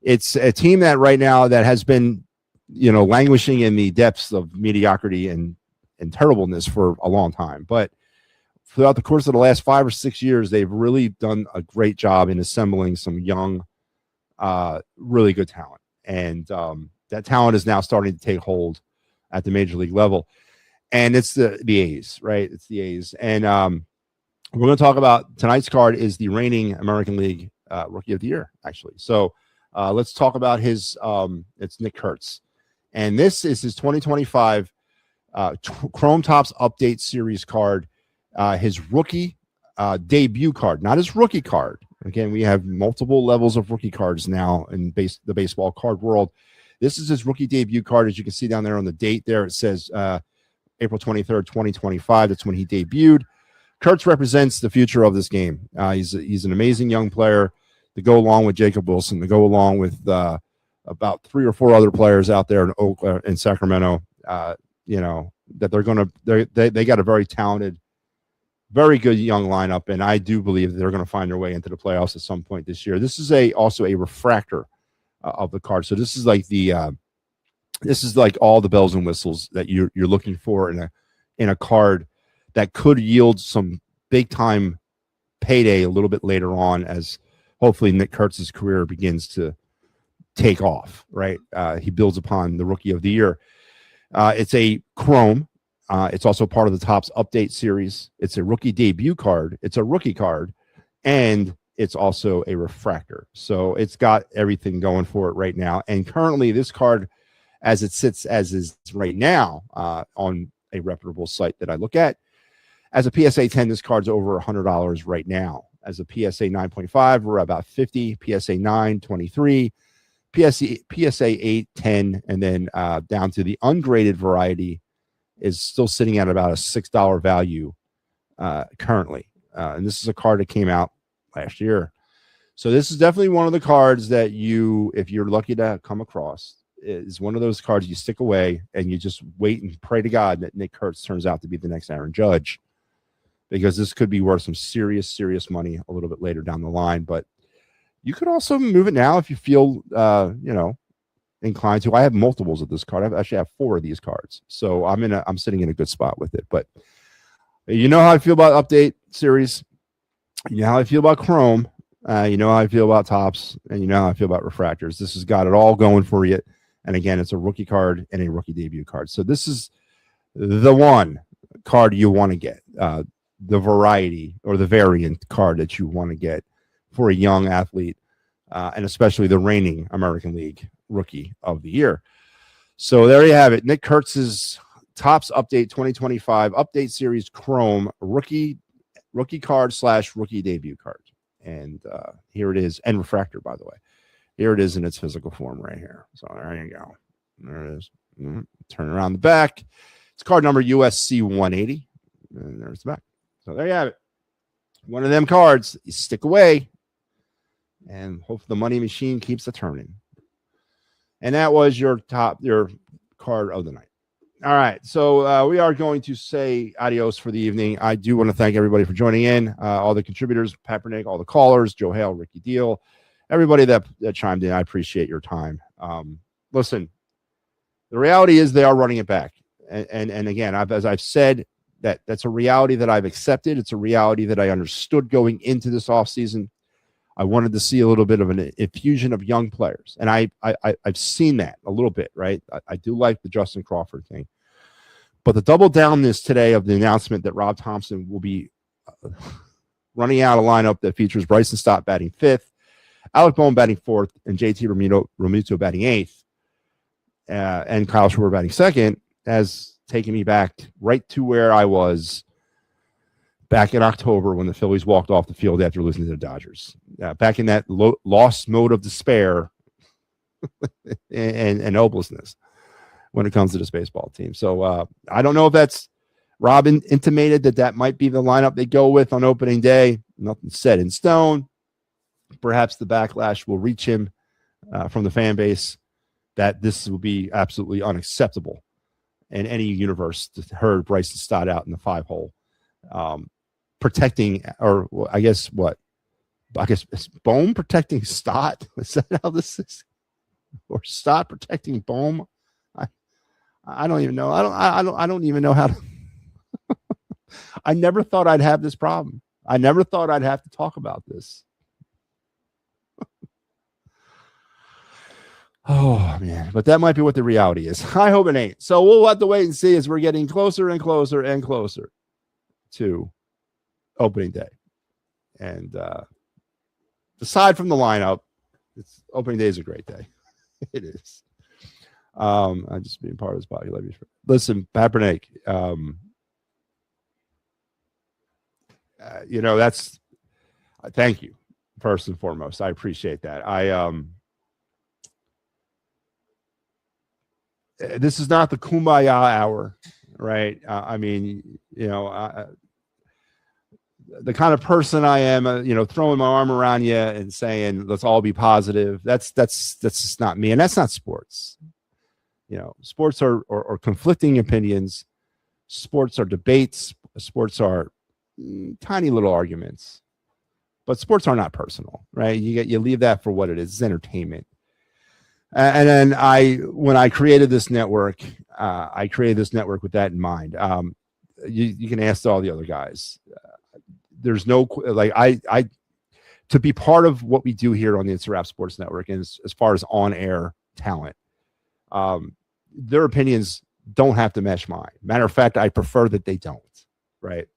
it's a team that right now that has been, languishing in the depths of mediocrity and terribleness for a long time. But throughout the course of the last 5 or 6 years, they've really done a great job in assembling some young, really good talent. And that talent is now starting to take hold at the major league level. And it's the A's, right? It's the A's. And we're going to talk about tonight's card is the reigning American League Rookie of the Year, actually. So let's talk about his it's Nick Kurtz, and this is his 2025 Chrome Tops Update Series card, his rookie debut card, not his rookie card. Again, we have multiple levels of rookie cards now in the baseball card world. This is his rookie debut card. As you can see down there on the date there, it says April 23rd, 2025. That's when he debuted. Kurtz represents the future of this game. He's an amazing young player to go along with Jacob Wilson, to go along with about 3 or 4 other players out there in Sacramento. That they got a very talented, very good young lineup, and I do believe that they're going to find their way into the playoffs at some point this year. This is also a refractor of the card, so this is like all the bells and whistles that you're looking for in a card that could yield some big time payday a little bit later on, as hopefully Nick Kurtz's career begins to take off, right? He builds upon the Rookie of the Year. It's a Chrome. It's also part of the Topps Update Series. It's a rookie debut card. It's a rookie card, and it's also a refractor. So it's got everything going for it right now. And currently, this card, as it sits as is right now on a reputable site that I look at, as a PSA 10, this card's over $100 right now. As a PSA 9.5, we're about 50, PSA 9, 23, PSA 8, 10, and then down to the ungraded variety is still sitting at about a $6 value currently. And this is a card that came out last year. So this is definitely one of the cards that if you're lucky to come across, is one of those cards you stick away and you just wait and pray to God that Nick Kurtz turns out to be the next Aaron Judge, because this could be worth some serious money a little bit later down the line. But you could also move it now if you feel, inclined to. I have multiples of this card. I actually have 4 of these cards, so I'm sitting in a good spot with it. But you know how I feel about Update Series. You know how I feel about Chrome. You know how I feel about Topps, and you know how I feel about refractors. This has got it all going for you. And again, it's a rookie card and a rookie debut card. So this is the one card you want to get. The variety or the variant card that you want to get for a young athlete, and especially the reigning American League Rookie of the Year. So there you have it. Nick Kurtz's Topps Update 2025 Update Series Chrome rookie card / rookie debut card. And here it is. And refractor, by the way. Here it is in its physical form right here. So there you go. There it is. Turn around the back. It's card number USC 180. And there's the back. So there you have it. One of them cards. You stick away and hope the money machine keeps a turning. And that was your card of the night. All right. So we are going to say adios for the evening. I do want to thank everybody for joining in, all the contributors, Papernick, all the callers, Joe Hale, Ricky Deal, everybody that chimed in. I appreciate your time. Listen, the reality is they are running it back. And again, as I've said, that's a reality that I've accepted. It's a reality that I understood going into this offseason. I wanted to see a little bit of an infusion of young players. And I've seen that a little bit, right? I do like the Justin Crawford thing. But the double down this today of the announcement that Rob Thompson will be running out a lineup that features Bryson Stott batting 5th, Alec Bohm batting 4th, and JT Realmuto batting 8th, and Kyle Schwarber batting 2nd, has taken me back right to where I was back in October when the Phillies walked off the field after losing to the Dodgers. Back in that lost mode of despair and hopelessness when it comes to this baseball team. So I don't know if that's Robin intimated that might be the lineup they go with on opening day. Nothing set in stone. Perhaps the backlash will reach him from the fan base that this will be absolutely unacceptable in any universe to herd Bryson Stott out in the 5-hole. Protecting, or I guess it's Bohm protecting Stott. Is that how this is? Or Stott protecting Bohm? I don't even know. I don't even know how to. I never thought I'd have this problem. I never thought I'd have to talk about this. Oh man, but that might be what the reality is. I hope it ain't. So we'll have to wait and see as we're getting closer and closer and closer to opening day. And aside from the lineup, opening day is a great day. It is. I'm just being part of this podcast. Listen, Papernick, that's thank you first and foremost. I appreciate that. This is not the kumbaya hour, right? The kind of person I am, throwing my arm around you and saying, let's all be positive. That's just not me. And that's not sports. Sports are conflicting opinions. Sports are debates. Sports are tiny little arguments, but sports are not personal, right? You leave that for what it is. It's entertainment. And then when I created this network, I created this network with that in mind. You can ask all the other guys. There's no to be part of what we do here on the It's a Wrap Sports Network, and as far as on-air talent, their opinions don't have to match mine. Matter of fact, I prefer that they don't. Right?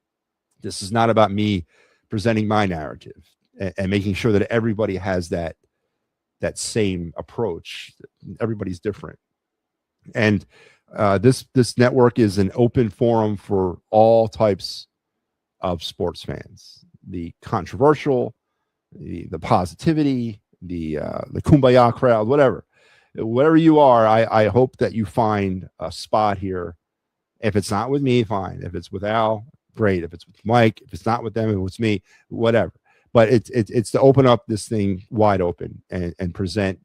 This is not about me presenting my narrative and making sure that everybody has that same approach. Everybody's different, and this network is an open forum for all types of sports fans, the controversial, the positivity, the kumbaya crowd, whatever you are. I hope that you find a spot here. If it's not with me, fine. If it's with Al, great. If it's with Mike, if it's not with them, if it's me, whatever. But it's to open up this thing wide open and present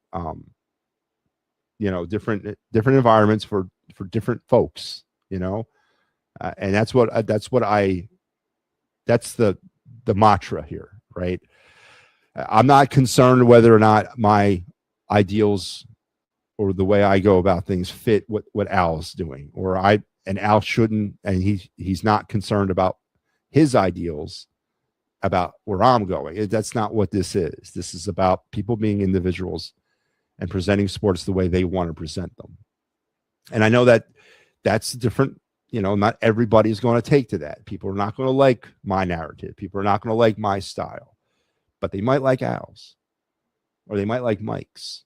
different environments for different folks, and that's the mantra here, right? I'm not concerned whether or not my ideals or the way I go about things fit what Al's doing, and Al shouldn't, and he's not concerned about his ideals about where I'm going. That's not what this is. This is about people being individuals and presenting sports the way they want to present them. And I know that's different. Not everybody's going to take to that. People are not going to like my narrative. People are not going to like my style, but they might like Al's, or they might like Mike's.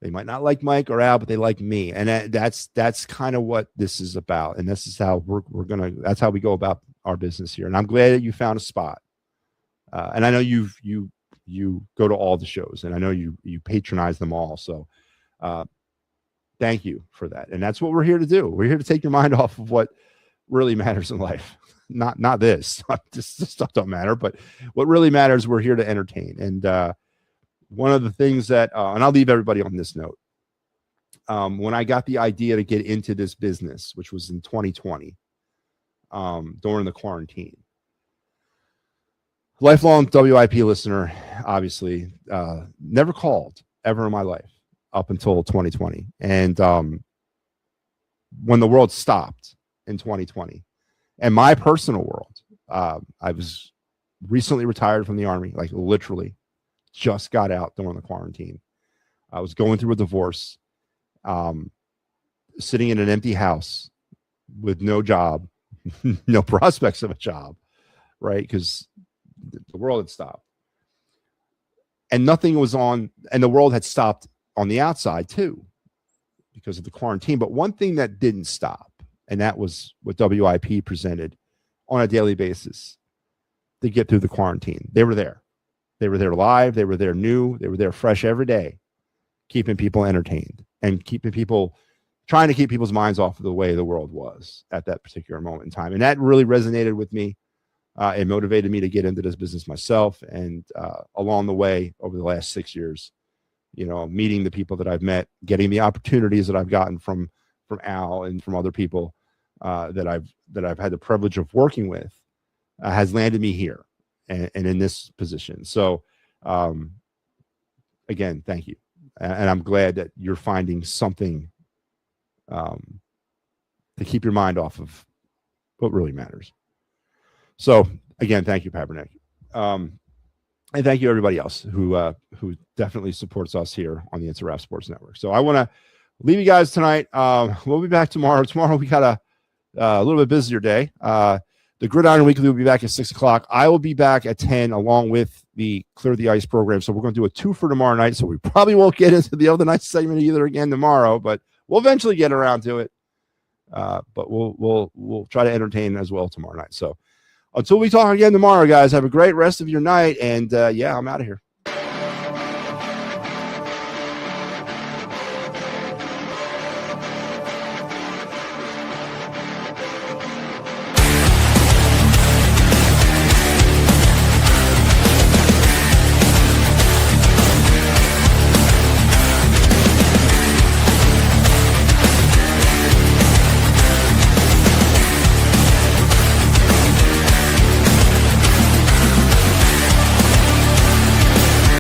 They might not like Mike or Al, but they like me. And that's kind of what this is about. And this is how that's how we go about our business here. And I'm glad that you found a spot. And I know you go to all the shows, and I know you patronize them all. So thank you for that. And that's what we're here to do. We're here to take your mind off of what really matters in life. Not this. This stuff don't matter, but what really matters, we're here to entertain. And one of the things that, and I'll leave everybody on this note. when I got the idea to get into this business, which was in 2020, during the quarantine. Lifelong WIP listener, obviously, never called ever in my life up until 2020. And when the world stopped in 2020, and my personal world, I was recently retired from the Army, like literally just got out during the quarantine. I was going through a divorce, sitting in an empty house with no job, no prospects of a job, right? Because the world had stopped. And nothing was on, and the world had stopped on the outside too because of the quarantine. But one thing that didn't stop, and that was what WIP presented on a daily basis to get through the quarantine. They were there. They were there live. They were there new. They were there fresh every day, keeping people entertained and trying to keep people's minds off of the way the world was at that particular moment in time. And that really resonated with me. It motivated me to get into this business myself. And along the way, over the last 6 years, meeting the people that I've met, getting the opportunities that I've gotten from Al and from other people that I've had the privilege of working with, has landed me here and in this position. So, again, thank you. And I'm glad that you're finding something to keep your mind off of what really matters. So, again, thank you, Papernick. And thank you, everybody else who definitely supports us here on the Interrap Sports Network. So I want to leave you guys tonight. We'll be back tomorrow. Tomorrow we got a little bit busier day. The Gridiron Weekly will be back at 6 o'clock. I will be back at 10 along with the Clear the Ice program. So we're going to do a 2 for tomorrow night. So we probably won't get into the other night segment either again tomorrow, but we'll eventually get around to it. But we'll try to entertain as well tomorrow night. So until we talk again tomorrow, guys, have a great rest of your night. And I'm out of here.